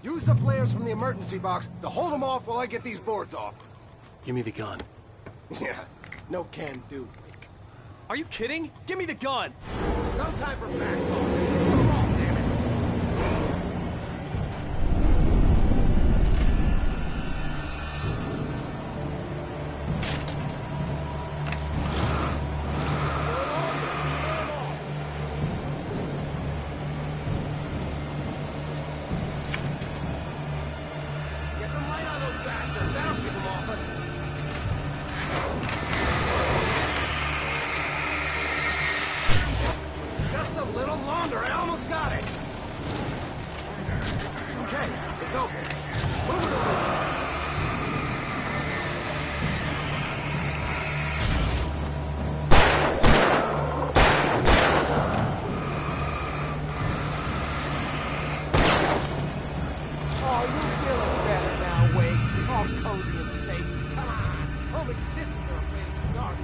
Use the flares from the emergency box to hold them off while I get these boards off. Give me the gun. Yeah, no can do. Are you kidding? Give me the gun! No time for back talk. Put them off, damn it! Get some light on those bastards. That'll keep them off us. Just a little longer. I almost got it. Okay, it's open. Move it over. cozy and safe. Come on! Only sissies are afraid of the dark.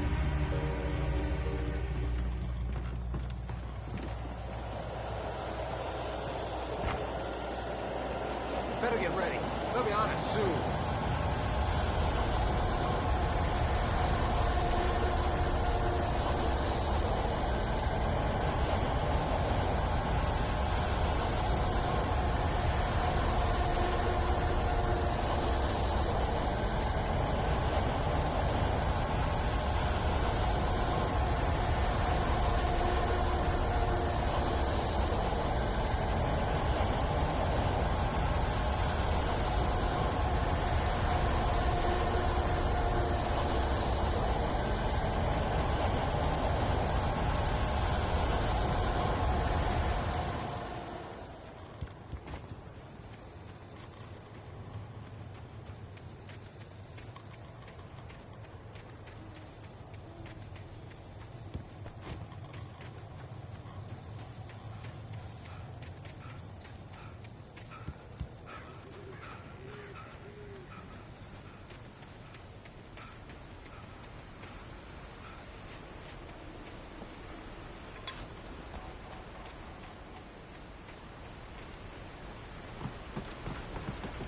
Better get ready. They'll be on us soon.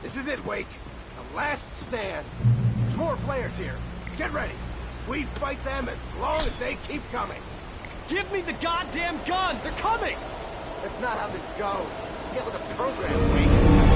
This is it, Wake. The last stand. There's more flares here. Get ready. We fight them as long as they keep coming. Give me the goddamn gun! They're coming! That's not how this goes. Get with the program, Wake.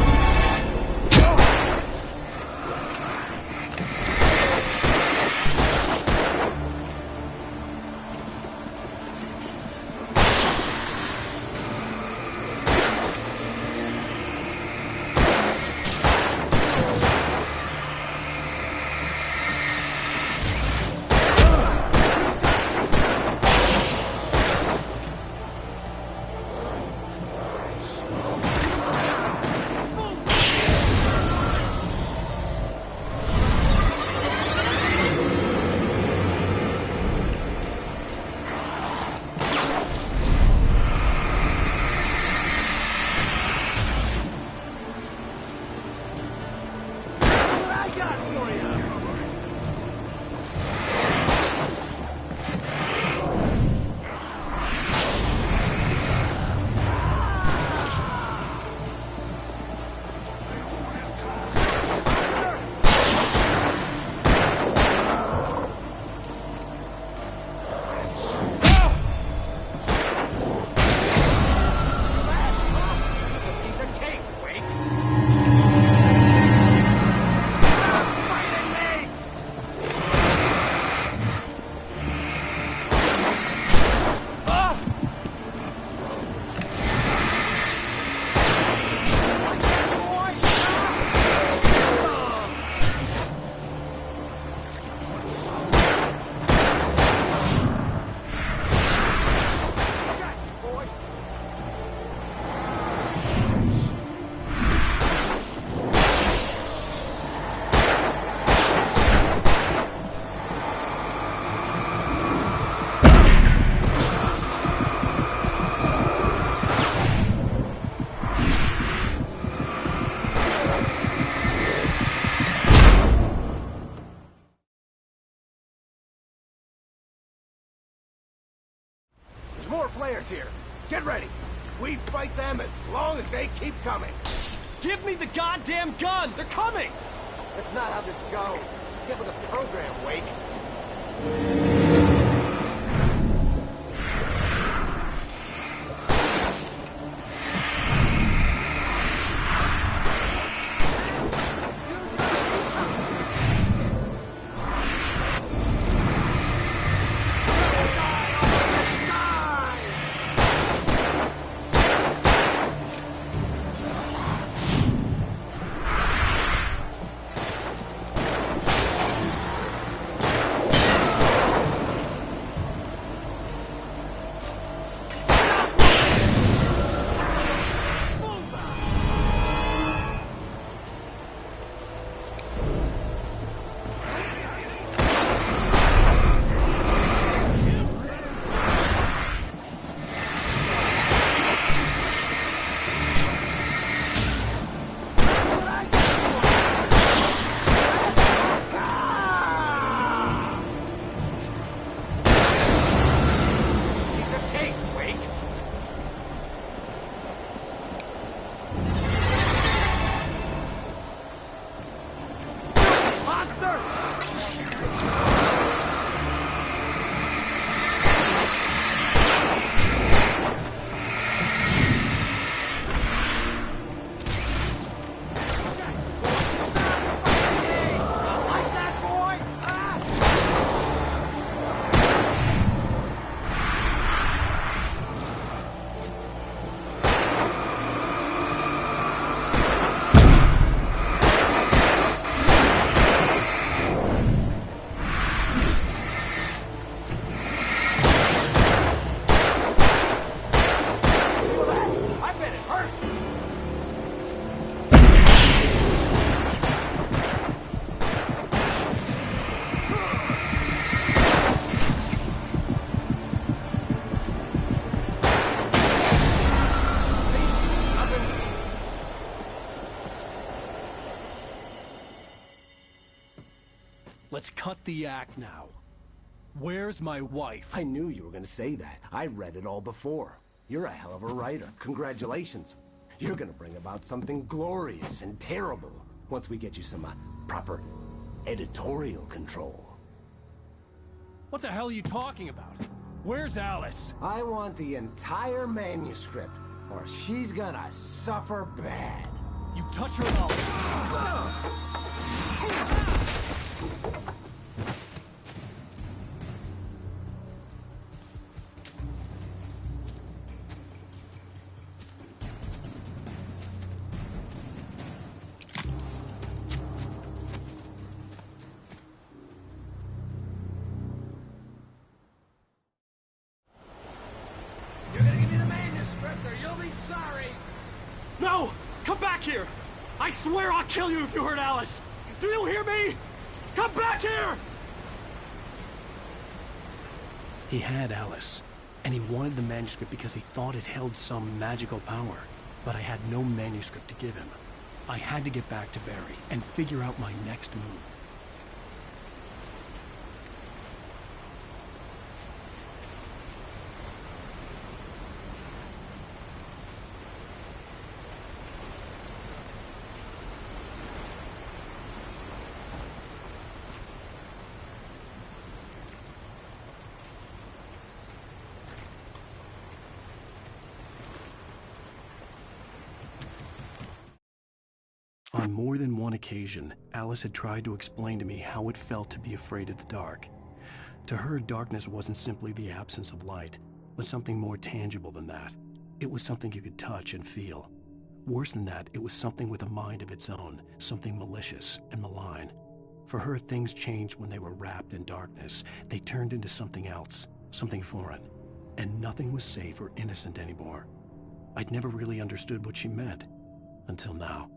More flares here. Get ready. We fight them as long as they keep coming. Give me the goddamn gun! They're coming! That's not how this goes. Get with the program, Wake. Let's cut the act now. Where's my wife? I knew you were gonna say that. I read it all before. You're a hell of a writer. Congratulations. You're gonna bring about something glorious and terrible once we get you some proper editorial control. What the hell are you talking about? Where's Alice? I want the entire manuscript, or she's gonna suffer bad. You touch her up. You're gonna give me the manuscript or you'll be sorry. No! Come back here! I swear I'll kill you if you hurt Alice! Do you hear me? Come back here! He had Alice, and he wanted the manuscript because he thought it held some magical power. But I had no manuscript to give him. I had to get back to Barry and figure out my next move. On more than one occasion, Alice had tried to explain to me how it felt to be afraid of the dark. To her, darkness wasn't simply the absence of light, but something more tangible than that. It was something you could touch and feel. Worse than that, it was something with a mind of its own, something malicious and malign. For her, things changed when they were wrapped in darkness. They turned into something else, something foreign. And nothing was safe or innocent anymore. I'd never really understood what she meant, until now.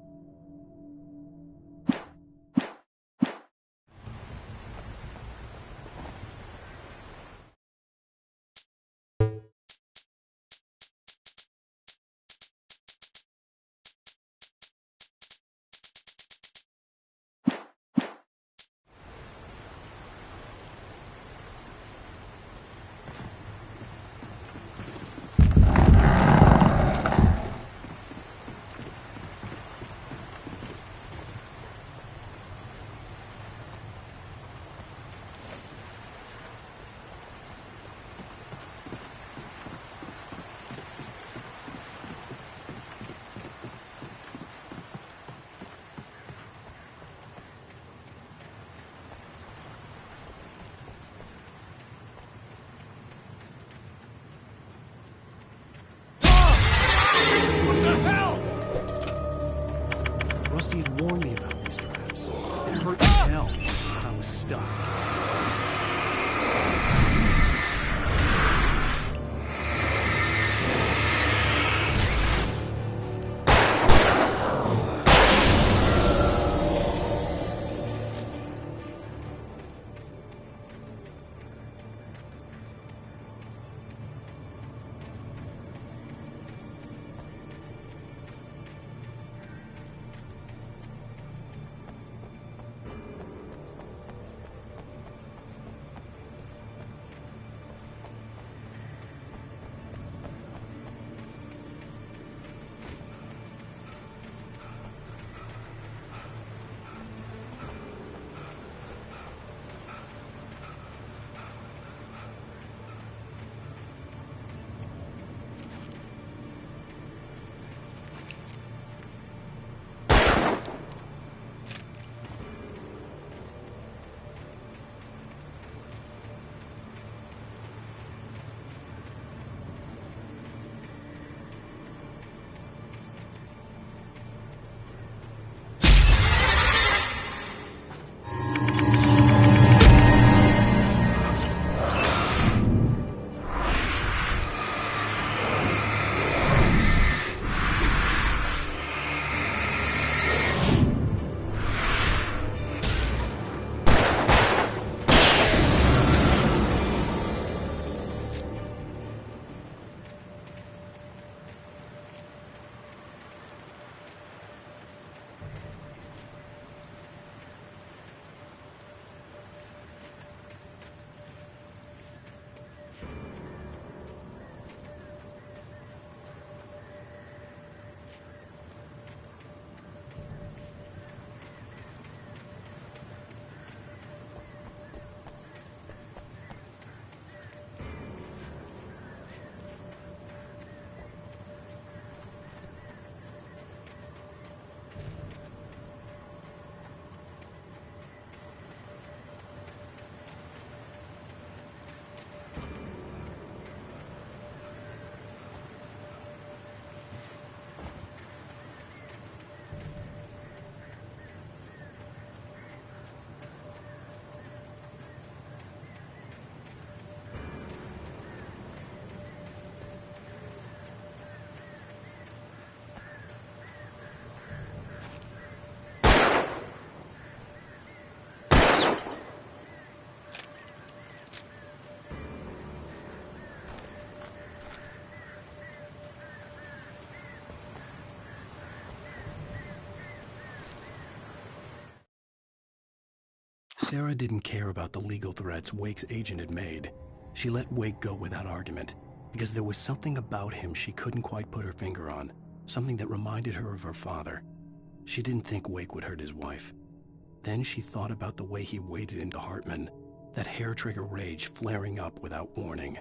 Rusty had warned me about these traps. It hurt to hell. I was stuck. Sarah didn't care about the legal threats Wake's agent had made. She let Wake go without argument, because there was something about him she couldn't quite put her finger on, something that reminded her of her father. She didn't think Wake would hurt his wife. Then she thought about the way he waded into Hartman, that hair-trigger rage flaring up without warning.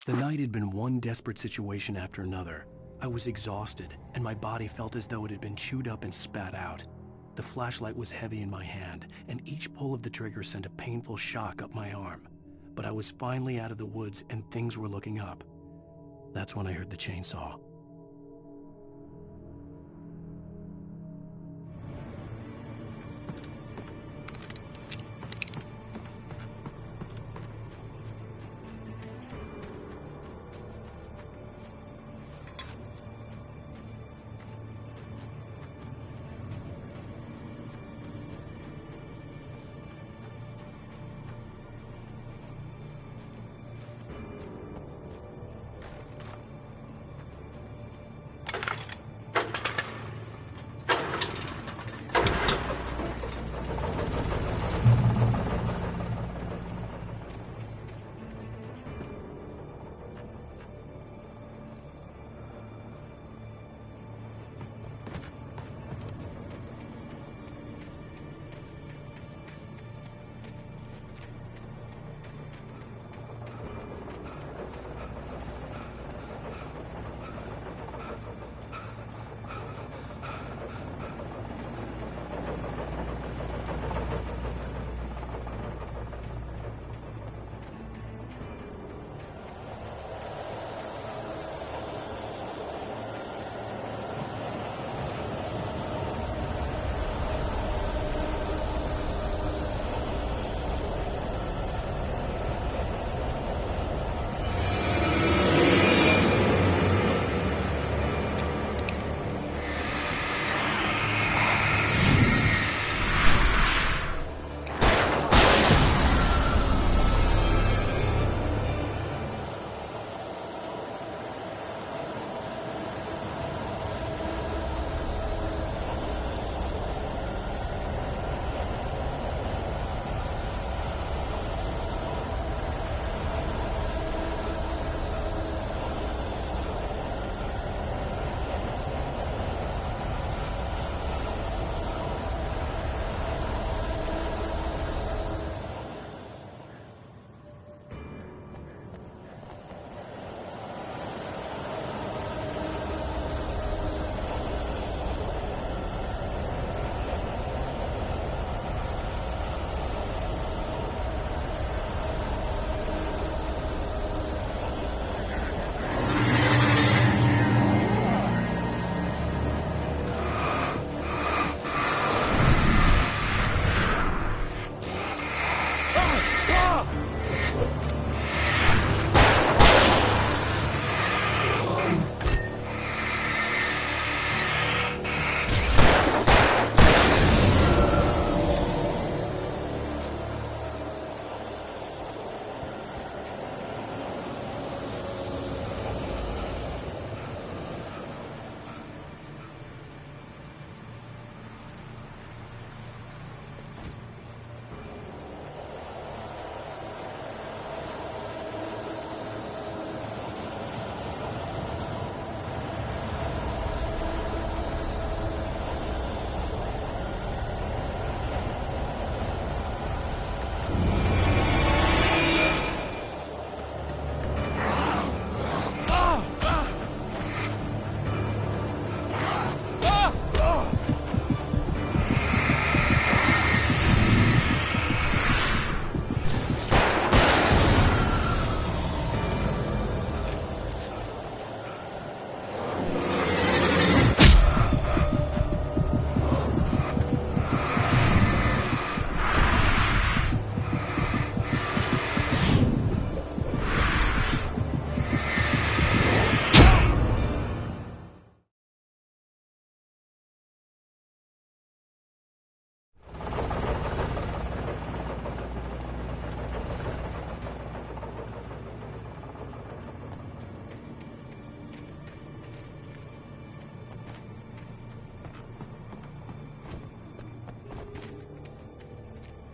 The night had been one desperate situation after another. I was exhausted, and my body felt as though it had been chewed up and spat out. The flashlight was heavy in my hand, and each pull of the trigger sent a painful shock up my arm. But I was finally out of the woods, and things were looking up. That's when I heard the chainsaw.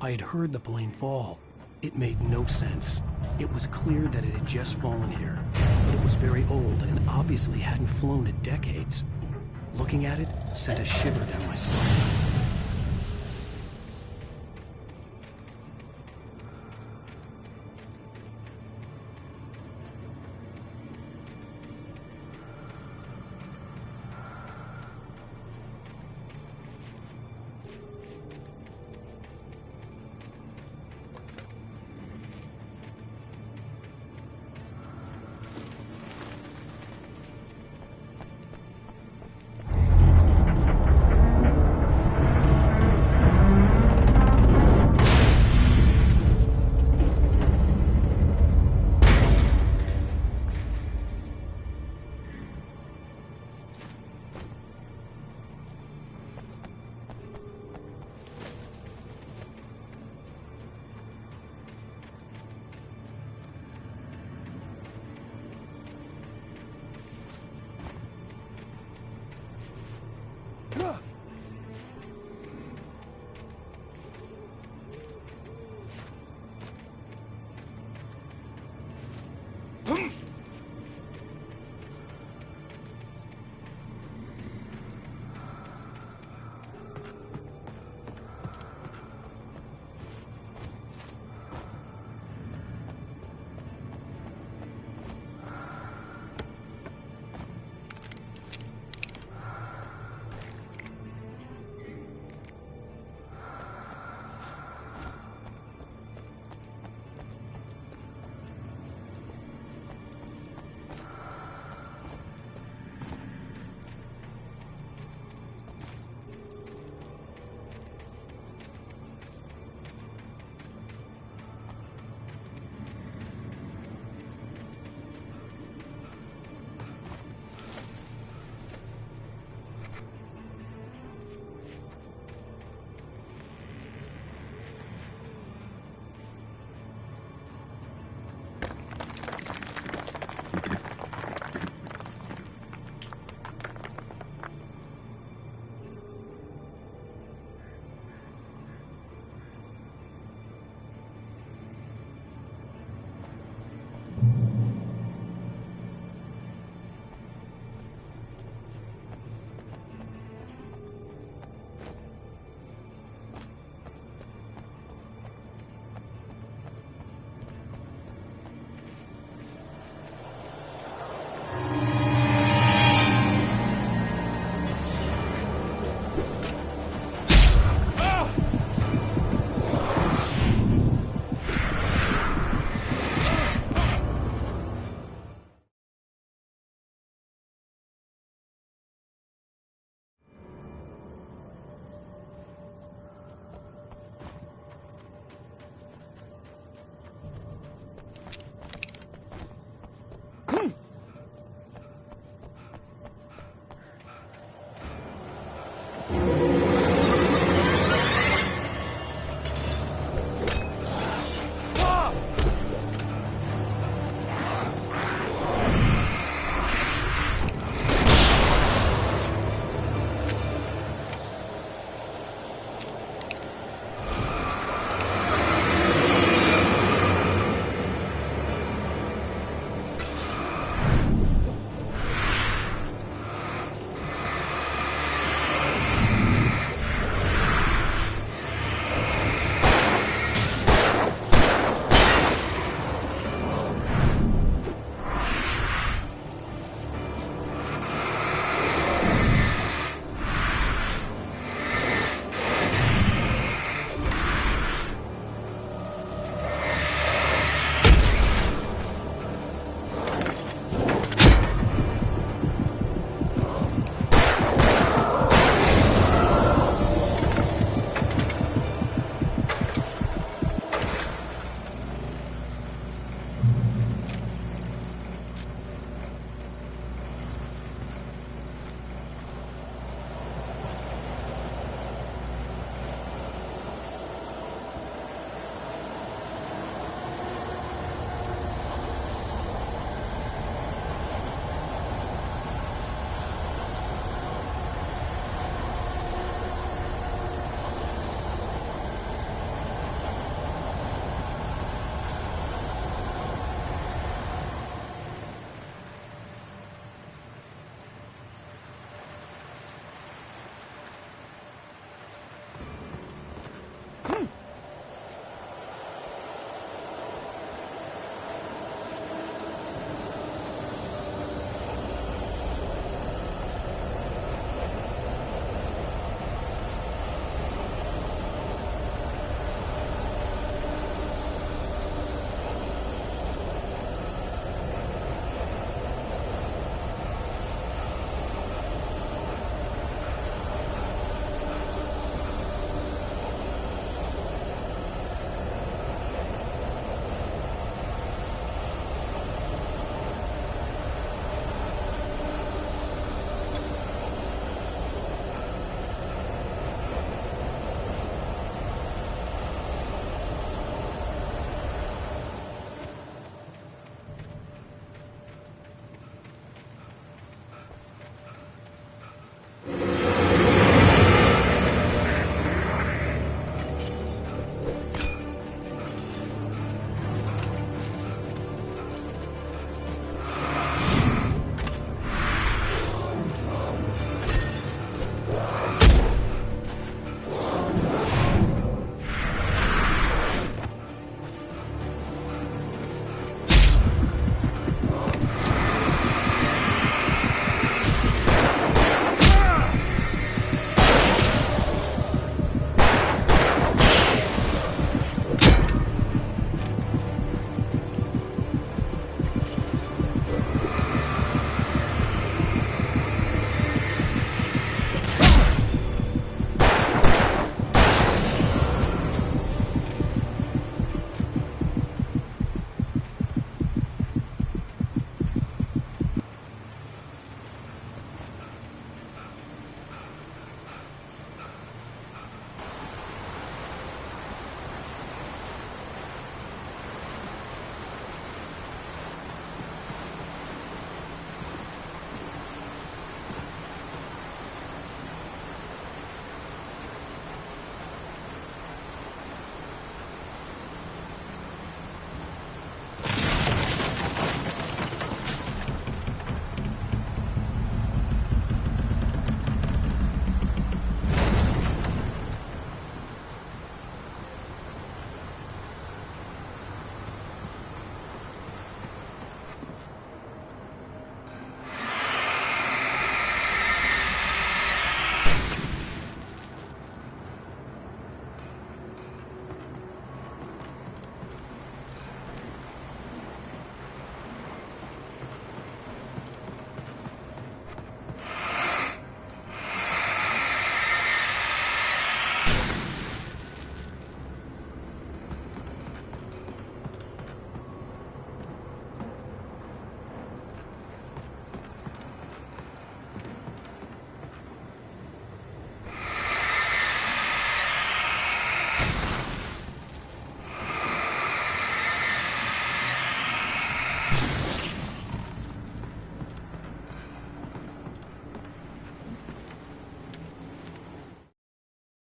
I had heard the plane fall. It made no sense. It was clear that it had just fallen here, but it was very old and obviously hadn't flown in decades. Looking at it sent a shiver down my spine.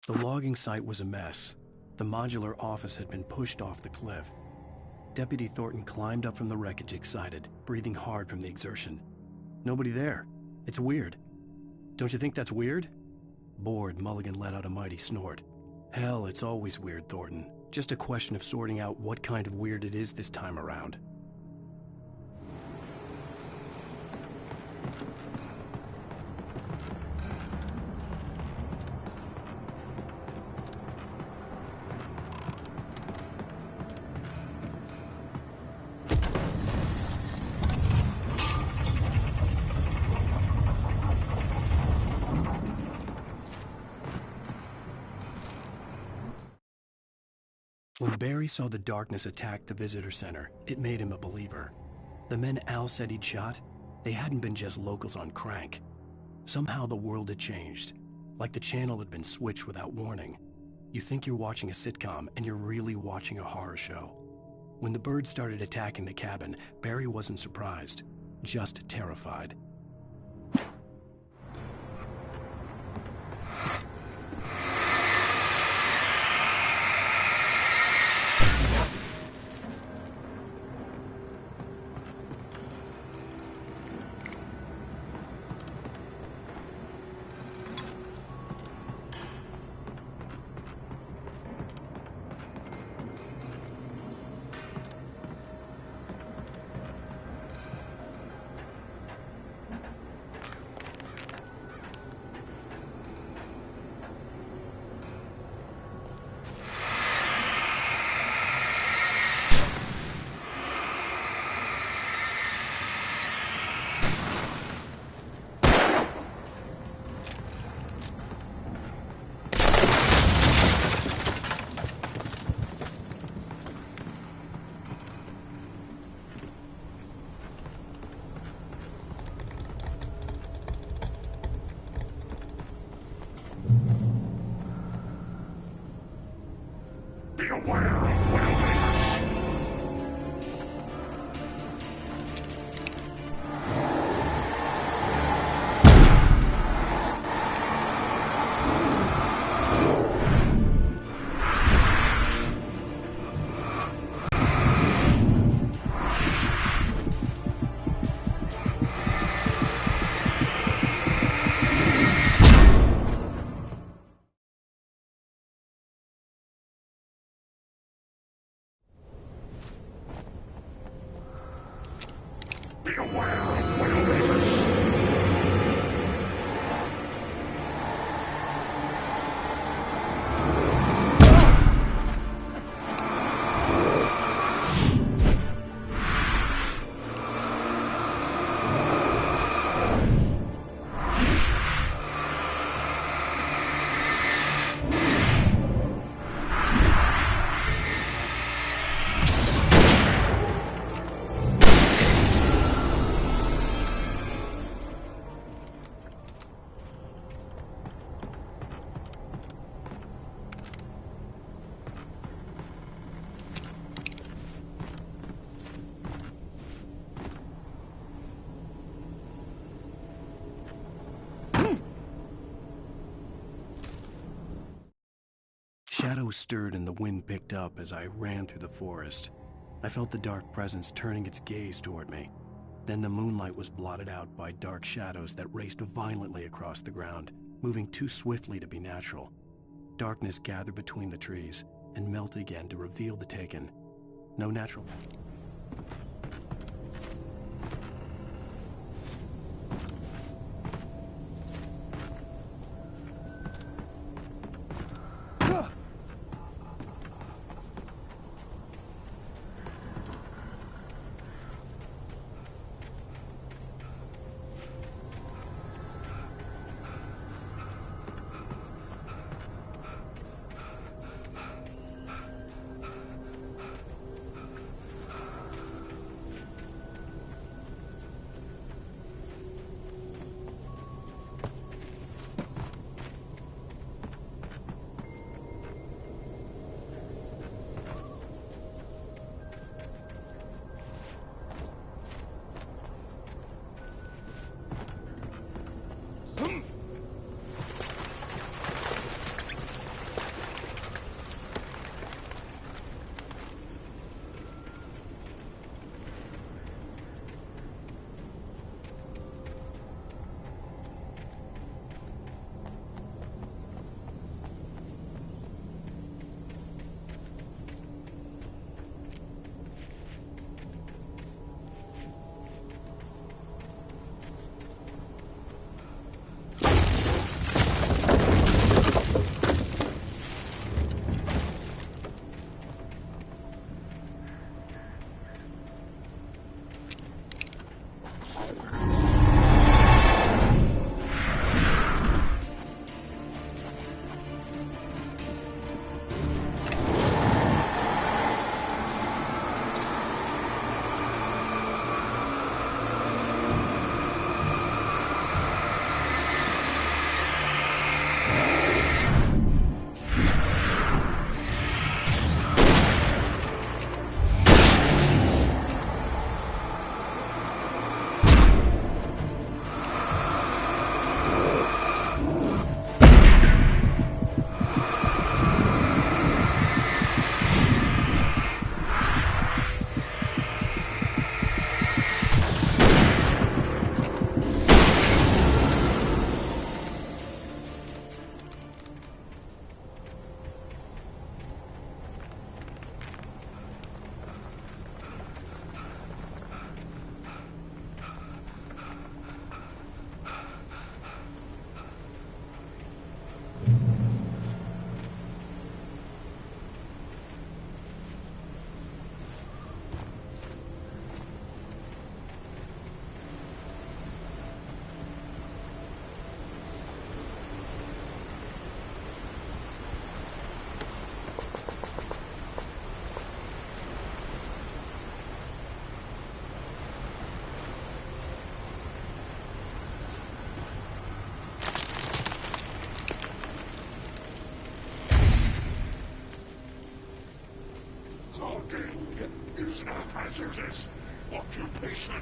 The logging site was a mess. The modular office had been pushed off the cliff. Deputy Thornton climbed up from the wreckage excited, breathing hard from the exertion. Nobody there. It's weird. Don't you think that's weird? Bored, Mulligan let out a mighty snort. Hell, it's always weird, Thornton. Just a question of sorting out what kind of weird it is this time around. When Barry saw the darkness attack the visitor center, it made him a believer. The men Al said he'd shot, they hadn't been just locals on crank. Somehow the world had changed, like the channel had been switched without warning. You think you're watching a sitcom, and you're really watching a horror show. When the birds started attacking the cabin, Barry wasn't surprised, just terrified. Shadows stirred and the wind picked up as I ran through the forest. I felt the dark presence turning its gaze toward me. Then the moonlight was blotted out by dark shadows that raced violently across the ground, moving too swiftly to be natural. Darkness gathered between the trees and melted again to reveal the taken. No natural. is a hazardous occupation.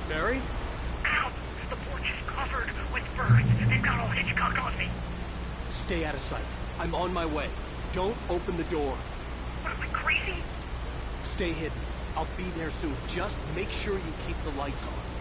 Barry? Ow! The porch is covered with birds. They've got all Hitchcock on me. Stay out of sight. I'm on my way. Don't open the door. What am I, crazy? Stay hidden. I'll be there soon. Just make sure you keep the lights on.